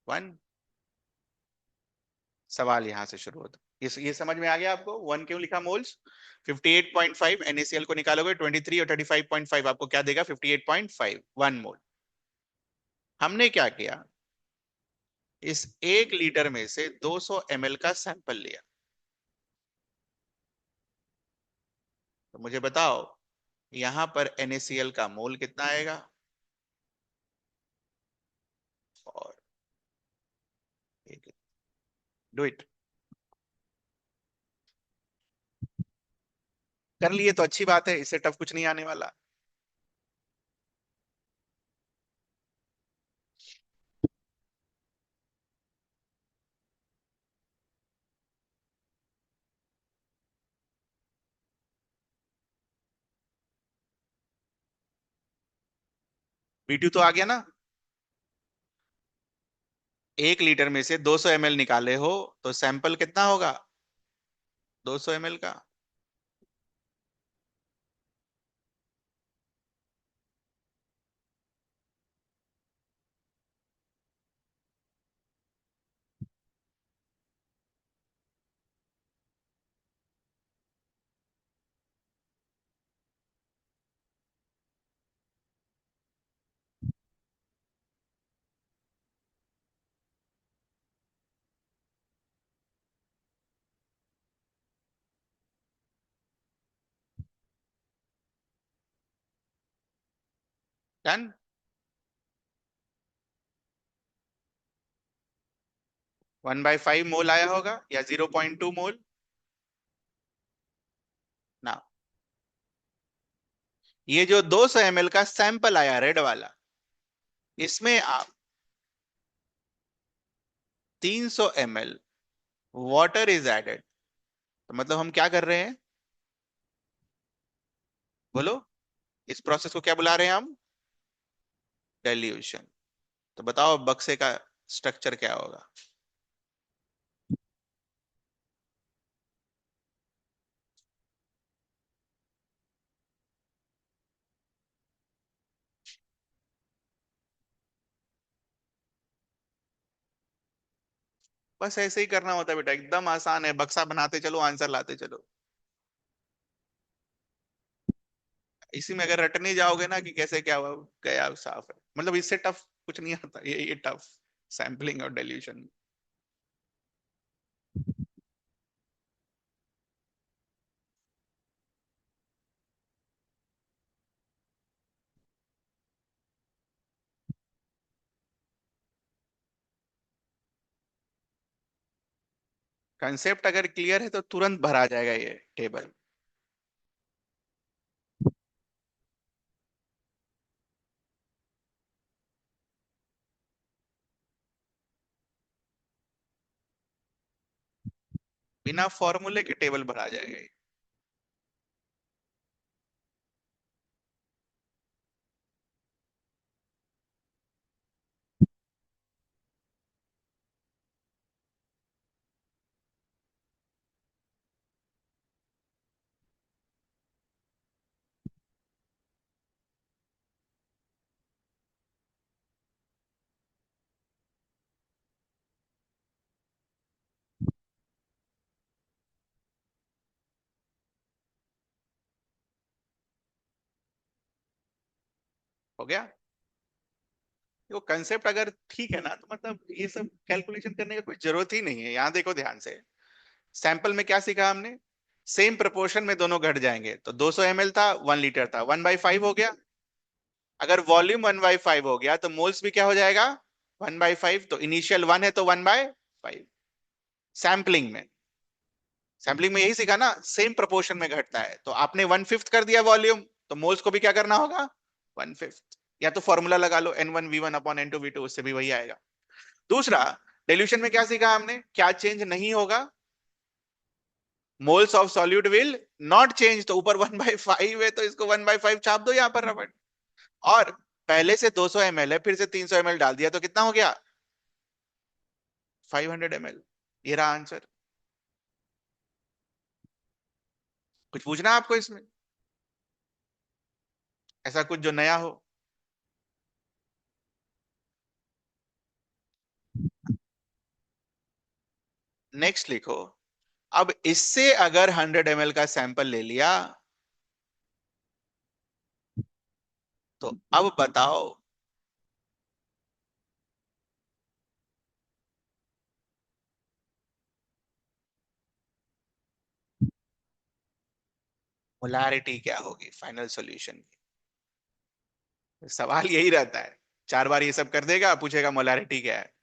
1। सवाल यहां से शुरू होता। ये समझ में आ गया आपको, 1 क्यों लिखा मोल्स। 58.5 NaCl को निकालोगे 23 और 35.5 आपको क्या देगा, 58.5 1 मोल। हमने क्या किया, इस 1 लीटर में से 200 ml का सैंपल लिया। तो मुझे बताओ यहां पर NaCl का मोल कितना आएगा। और डू इट। कर लिए तो अच्छी बात है, इससे टफ कुछ नहीं आने वाला। V2 तो आ गया ना। 1 लीटर में से 200 ml निकाले हो तो सैंपल कितना होगा, 200 ml का। डन। 1/5 मोल आया होगा या 0.2 मोल ना। ये जो 200 ml का सैंपल आया रेड वाला, इसमें आप 300 ml वाटर इज एडेड। तो मतलब हम क्या कर रहे हैं, बोलो। इस प्रोसेस को क्या बुला रहे हैं हम, डेल्यूशन। तो बताओ बक्से का स्ट्रक्चर क्या होगा। बस ऐसे ही करना होता है बेटा, एकदम आसान है, बक्सा बनाते चलो आंसर लाते चलो। इसी में अगर रटने जाओगे ना कि कैसे क्या हुआ गया, साफ है। मतलब इससे टफ कुछ नहीं आता, ये टफ सैम्पलिंग और डेल्यूशन। कंसेप्ट अगर क्लियर है तो तुरंत भरा जाएगा ये टेबल। बिना फॉर्मूले के टेबल भरा जाएगा ये। हो गया। वो कंसेप्ट अगर ठीक है ना, तो मतलब ये सब कैलकुलेशन करने का कोई जरूरत ही नहीं है। यहां देखो ध्यान से, सैंपल में क्या सीखा हमने, सेम प्रोपोर्शन में दोनों घट जाएंगे। तो 200 ml था, 1 लीटर था, 1/5 हो गया। अगर वॉल्यूम 1/5 हो गया तो मोल्स भी क्या हो जाएगा, 1/5। तो इनिशियल 1 है तो 1/5। सैम्पलिंग में, सैम्पलिंग में यही सीखा ना, सेम प्रोपोर्शन में घटता है। तो आपने 1/5 कर दिया वॉल्यूम, तो मोल्स को भी क्या करना होगा, 1/5। या तो फॉर्मूला लगा लो N1V1/N2V2, उससे भी वही आएगा। दूसरा, डिल्यूशन में क्या सीखा हमने, क्या चेंज नहीं होगा, moles of solute will not change. तो ऊपर 1/5 है तो इसको 1/5 छाप दो यहां पर रबड़। और पहले से 200 ml है, फिर से 300 ml डाल दिया तो कितना हो गया, 500 ml। ये रहा आंसर। कुछ पूछना है आपको इसमें, ऐसा कुछ जो नया हो। नेक्स्ट लिखो, अब इससे अगर 100 ml का सैंपल ले लिया, तो अब बताओ मोलारिटी क्या होगी फाइनल सॉल्यूशन की। सवाल यही रहता है, 4 बार ये सब कर देगा, पूछेगा मोलारिटी क्या है।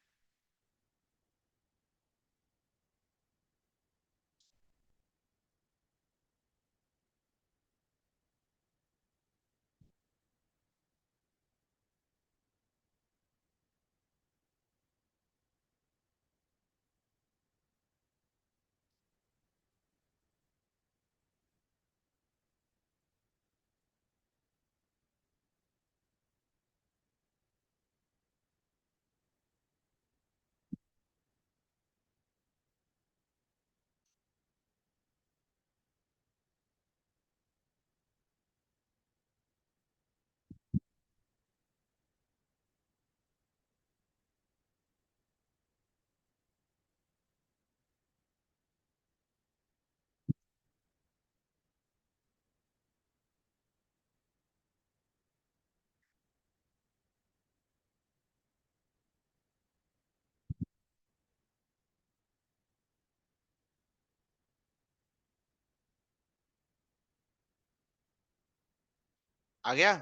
आ गया।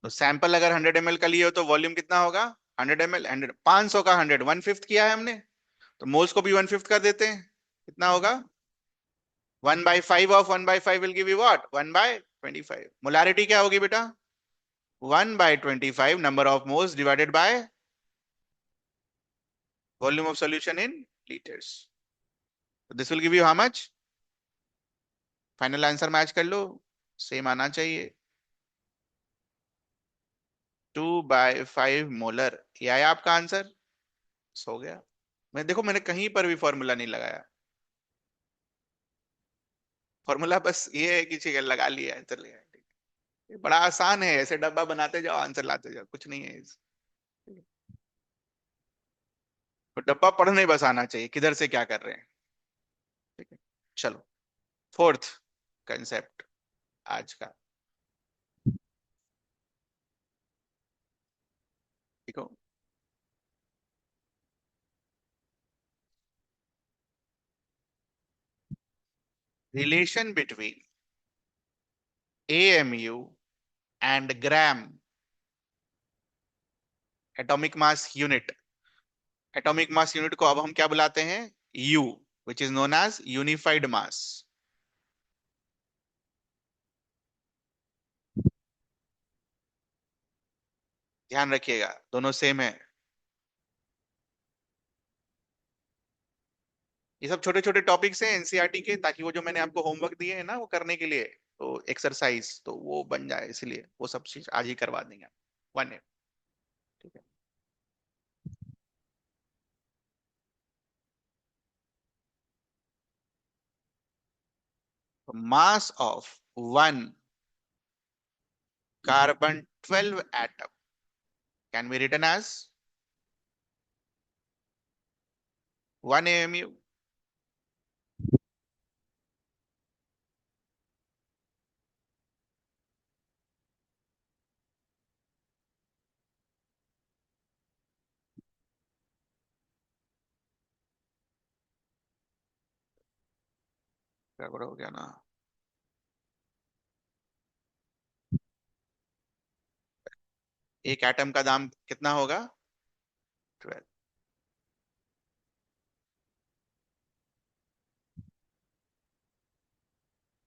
तो सैंपल अगर 100 ml का लिए हो तो वॉल्यूम कितना होगा, 100 ml, 500 का 100, 1/5 किया है हमने। तो मोल्स को भी 1/5 कर देते हैं, कितना होगा, 1/5 of 1/5 will give you what, 1/25। Molarity क्या होगी बेटा, 1/25 number of moles divided by volume of solution in litres. This will give you how much, final answer match कर लो, सेम आना चाहिए। 2/5 मोलर, ये आया आपका आंसर। हो गया। मैं देखो, मैंने कहीं पर भी फॉर्मूला नहीं लगाया, फॉर्मूला बस ये है कि ठीक है लगा लिया है, चल गया। ये बड़ा आसान है, ऐसे डब्बा बनाते जाओ आंसर लाते जाओ, कुछ नहीं है तो डब्बा पढ़ने बस आना चाहिए किधर से क्या कर रहे हैं। ठीक है, चलो, फोर्थ कंसेप्ट आज का, ठीक हो। Relation between AMU and gram, atomic mass unit. Atomic mass unit को अब हम क्या बुलाते हैं, U, which is known as unified mass. ध्यान रखिएगा, दोनों सेम है। ये सब छोटे छोटे टॉपिक्स हैं एनसीईआरटी के, ताकि वो जो मैंने आपको होमवर्क दिए है ना वो करने के लिए, तो एक्सरसाइज तो वो बन जाए, इसलिए वो सब चीज आज ही करवा देंगे। 1 है, ठीक है। Mass of one carbon 12 atom can be written as 1 AMU। गड़बड़ हो गया ना। एक एटम का दाम कितना होगा? 12।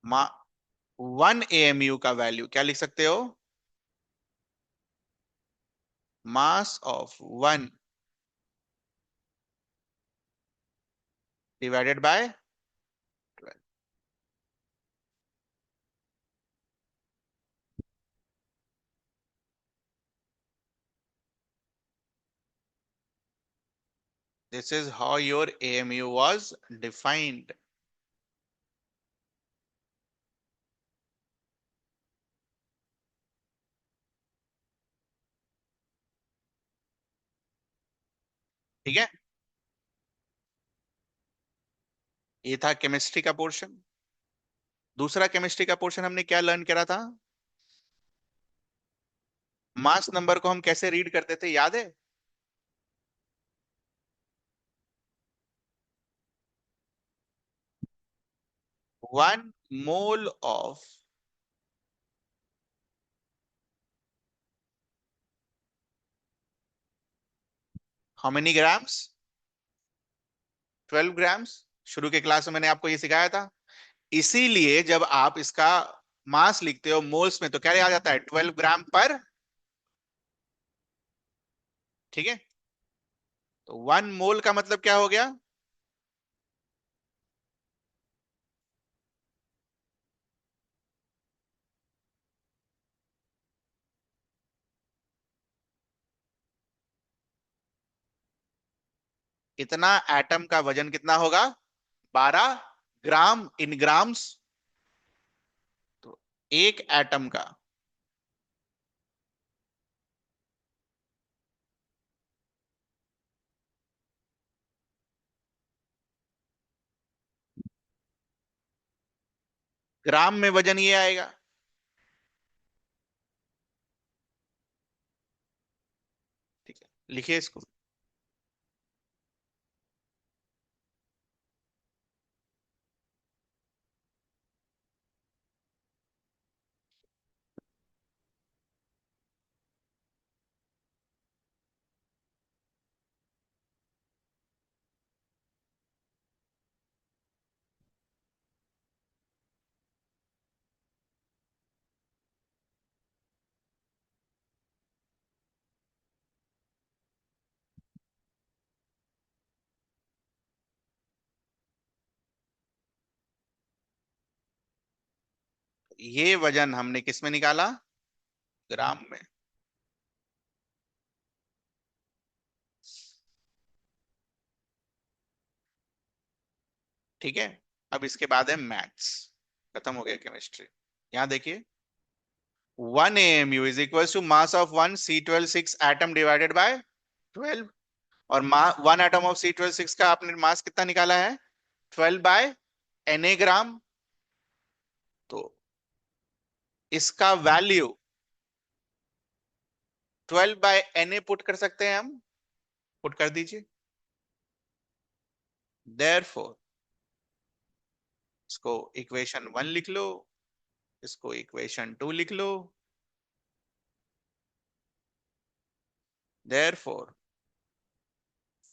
मा 1 AMU का वैल्यू क्या लिख सकते हो? Mass of 1 divided by 12। This is how your AMU was defined. ठीक है, ये था केमिस्ट्री का पोर्शन। दूसरा केमिस्ट्री का पोर्शन हमने क्या लर्न करा था? मास नंबर को हम कैसे रीड करते थे, याद है? 1 mole of how many grams? 12 grams. शुरू के क्लास में मैंने आपको ये सिखाया था। इसीलिए जब आप इसका मास लिखते हो मोल्स में तो क्या आ जाता है? 12 ग्राम पर। ठीक है, तो 1 मोल का मतलब क्या हो गया? इतना एटम का वजन कितना होगा? 12 ग्राम इन ग्राम्स। तो एक एटम का ग्राम में वजन ये आएगा। ठीक है, लिखिए इसको। ये वजन हमने किस में निकाला? ग्राम में। ठीक है, अब इसके बाद है मैथ्स। खत्म हो गया केमिस्ट्री। यहां देखिए, 1 AMU = mass of 1 C12 6 atom divided by 12। और 1 एटम ऑफ C12 6 का आपने मास कितना निकाला है? 12/Na ग्राम। तो इसका वैल्यू 12/Na पुट कर सकते हैं हम। पुट कर दीजिए। देयरफॉर इसको इक्वेशन 1 लिख लो, इसको इक्वेशन 2 लिख लो। Therefore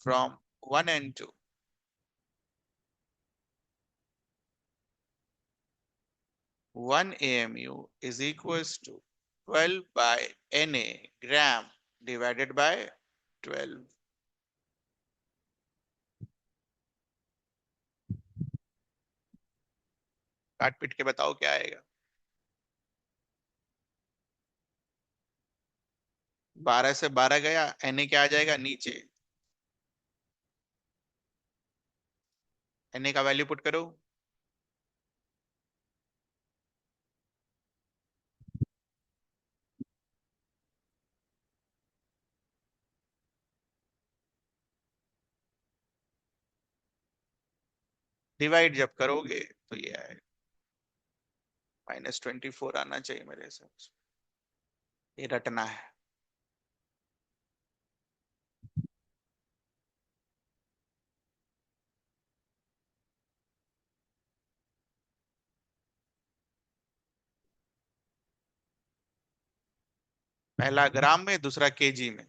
from 1 and 2, 1 AMU = 12/Na gram divided by 12। काट पीट के बताओ क्या आएगा? 12 से 12 गया, Na क्या आ जाएगा नीचे? Na का वैल्यू पुट करो। डिवाइड जब करोगे तो ये आएगा -24 आना चाहिए मेरे हिसाब से। ये रटना है। पहला ग्राम में, दूसरा केजी में।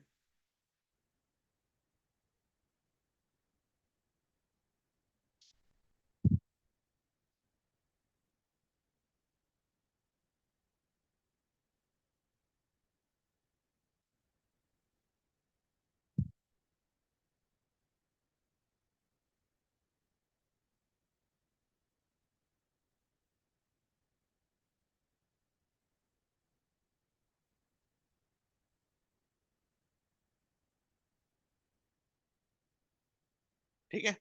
ठीक है,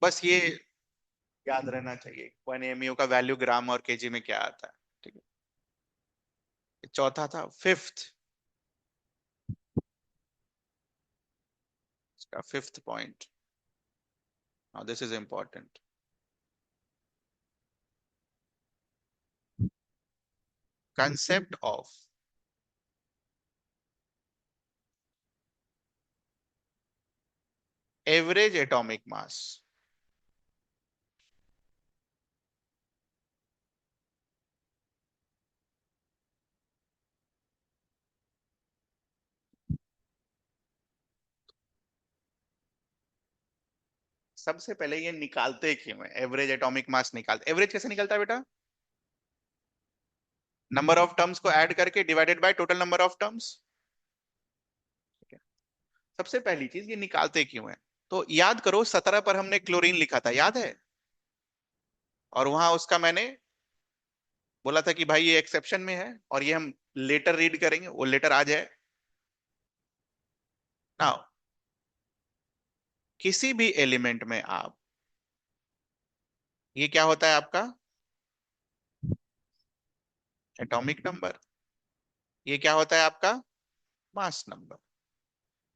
बस ये याद रहना चाहिए 1 AMU का वैल्यू ग्राम और केजी में क्या आता है। ठीक है, चौथा था फिफ्थ, इसका fifth point. Now this is important. Concept of average atomic mass. सबसे पहले ये निकालते क्यों है, एवरेज एटॉमिक मास निकालते, एवरेज कैसे निकलता है बेटा? नंबर ऑफ टर्म्स को ऐड करके divided by total number of terms. सबसे पहली चीज, ये निकालते क्यों है? तो याद करो 17 पर हमने क्लोरीन लिखा था, याद है? और वहां उसका मैंने बोला था कि भाई ये एक्सेप्शन में है, और ये हम लेटर रीड करेंगे, वो लेटर आ जाए ना। किसी भी एलिमेंट में आप, ये क्या होता है आपका एटॉमिक नंबर, ये क्या होता है आपका मास नंबर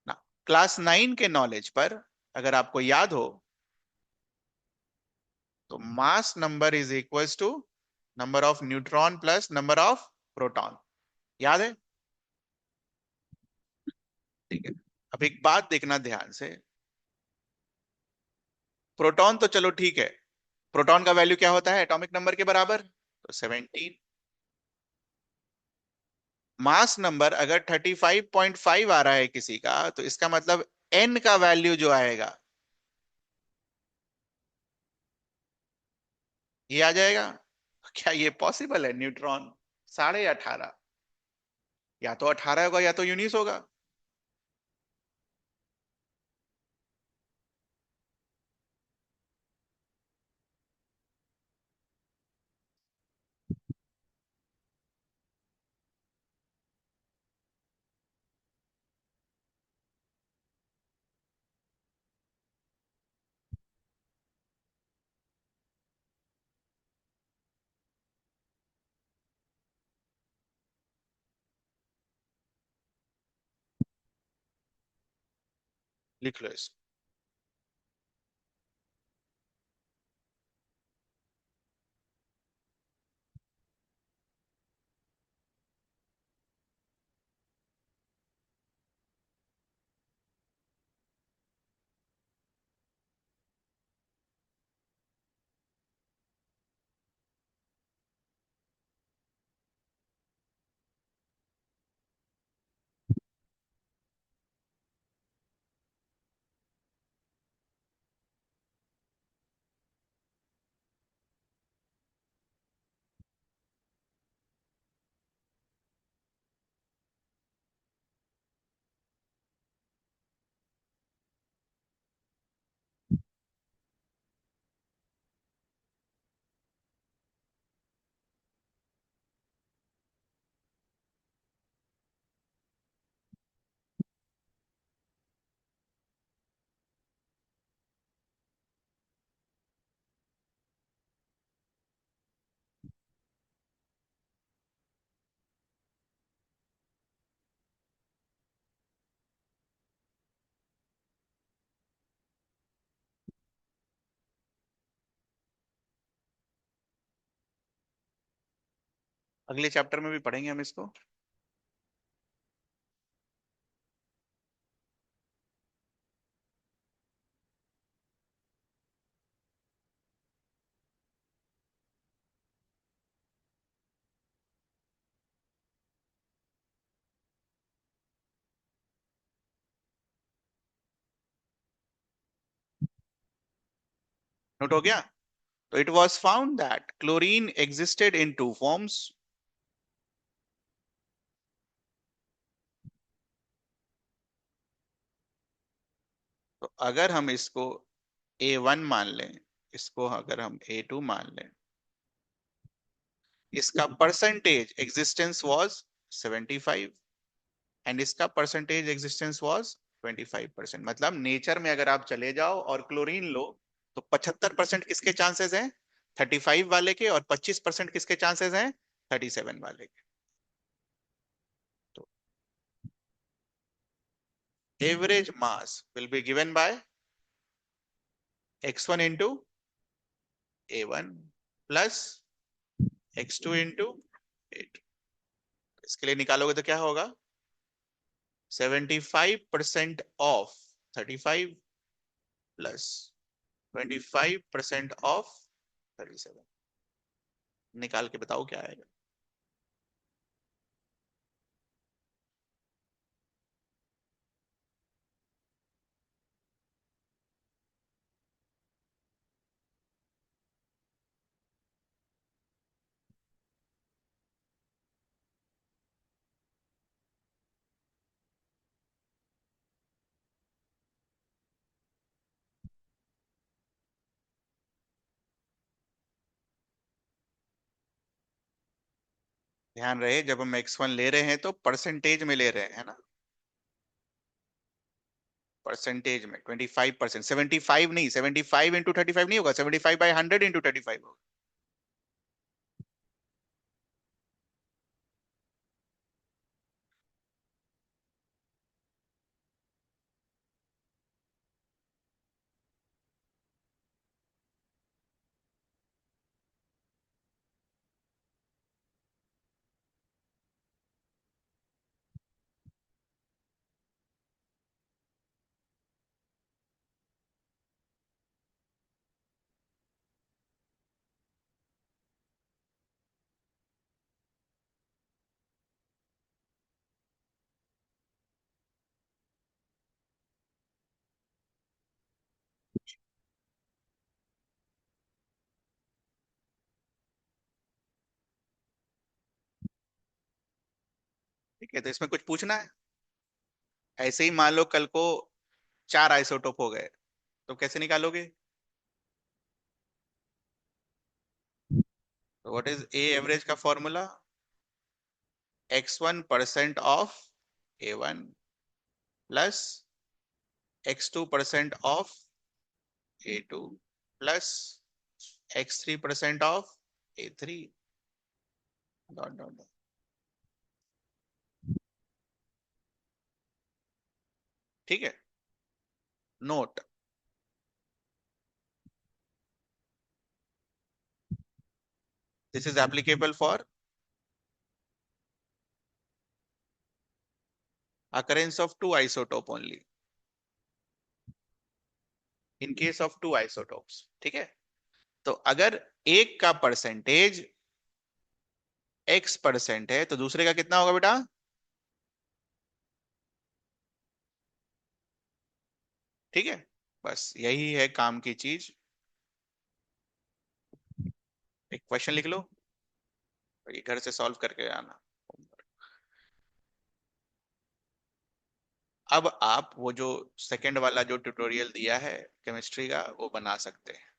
ना। क्लास 9 के नॉलेज पर अगर आपको याद हो, तो mass number is equals to number of neutron plus number of proton, याद है? ठीक है, अब एक बात देखना ध्यान से, प्रोटॉन तो चलो ठीक है, प्रोटॉन का वैल्यू क्या होता है एटॉमिक नंबर के बराबर, तो 17। मास नंबर अगर 35.5 आ रहा है किसी का, तो इसका मतलब एन का वैल्यू जो आएगा ये आ जाएगा। क्या ये पॉसिबल है? न्यूट्रॉन 18.5, या तो 18 होगा या तो 19 होगा। लिख लो इसको। अगले चैप्टर में भी पढ़ेंगे हम इसको। नोट हो गया? तो it was found that chlorine existed in two forms. तो अगर हम इसको A1 मान लें, इसको अगर हम A2 मान लें, इसका परसेंटेज एग्जिस्टेंस वाज 75 एंड इसका परसेंटेज एग्जिस्टेंस वाज 25%। मतलब नेचर में अगर आप चले जाओ और क्लोरीन लो, तो 75% किसके चांसेस हैं? 35 वाले के, और 25% किसके चांसेस हैं? 37 वाले के। तो average mass will be given by x1 into A1 plus x2 into A2। इसके लिए निकालोगे तो क्या होगा? 75% ऑफ 35 प्लस 25% ऑफ 37। निकाल के बताओ क्या आएगा? ध्यान रहे, जब हम x1 ले रहे हैं तो परसेंटेज में ले रहे हैं, है ना? परसेंटेज में 25%, 75 नहीं, 75 इंटू 35 नहीं होगा, 75/100 इंटू 35 होगा। ठीक है, तो इसमें कुछ पूछना है? ऐसे ही मान लो कल को 4 आइसोटोप हो गए, तो कैसे निकालोगे? तो व्हाट इज ए एवरेज का formula? x1% of A1 plus x2% of A2 plus x3% of A3 dot dot dot. ठीक है, note, this is applicable for occurrence of two isotope only, in case of two isotopes। ठीक है, तो अगर एक का परसेंटेज x% है, तो दूसरे का कितना होगा बेटा? ठीक है, बस यही है काम की चीज। एक क्वेश्चन लिख लो, और ये घर से सॉल्व करके आना। अब आप वो जो सेकंड वाला जो ट्यूटोरियल दिया है केमिस्ट्री का, वो बना सकते हैं।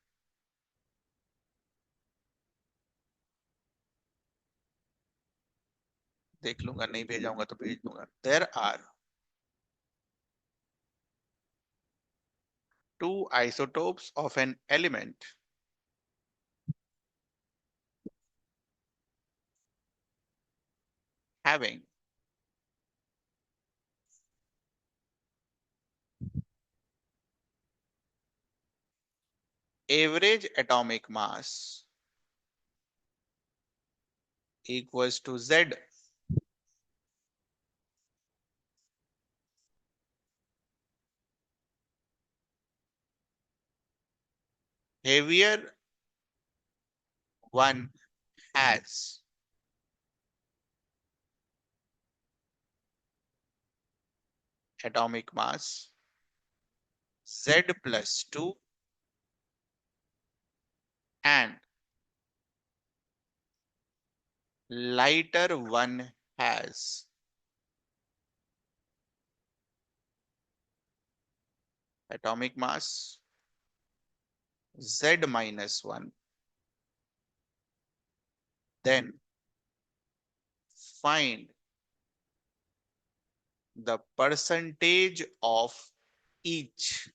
देख लूंगा, नहीं भेजाऊंगा तो भेज दूंगा। There are two isotopes of an element having average atomic mass equals to Z, heavier one has atomic mass Z plus 2 and lighter one has atomic mass Z minus 1, then find the percentage of each.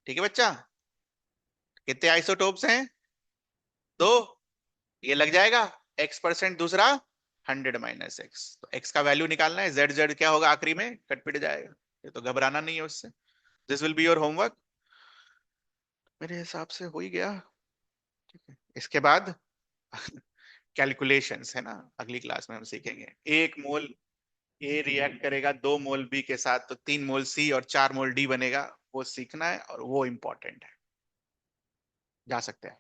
ठीक है बच्चा? कितने आइसोटोप्स हैं? दो। ये लग जाएगा। X%, दूसरा 100 - x, तो x का वैल्यू निकालना है। जेड जेड क्या होगा आखिरी में? कट पिट जाएगा। ये तो घबराना नहीं है उससे। This will be your homework. मेरे हिसाब से हो ही गया। ठीक है, इसके बाद कैलकुलेशंस है ना, अगली क्लास में हम सीखेंगे। 1 मोल ए रिएक्ट करेगा 2 मोल बी के साथ, तो 3 मोल सी और 4 मोल डी बनेगा। वो सीखना है और वो इंपॉर्टेंट है। जा सकते हैं।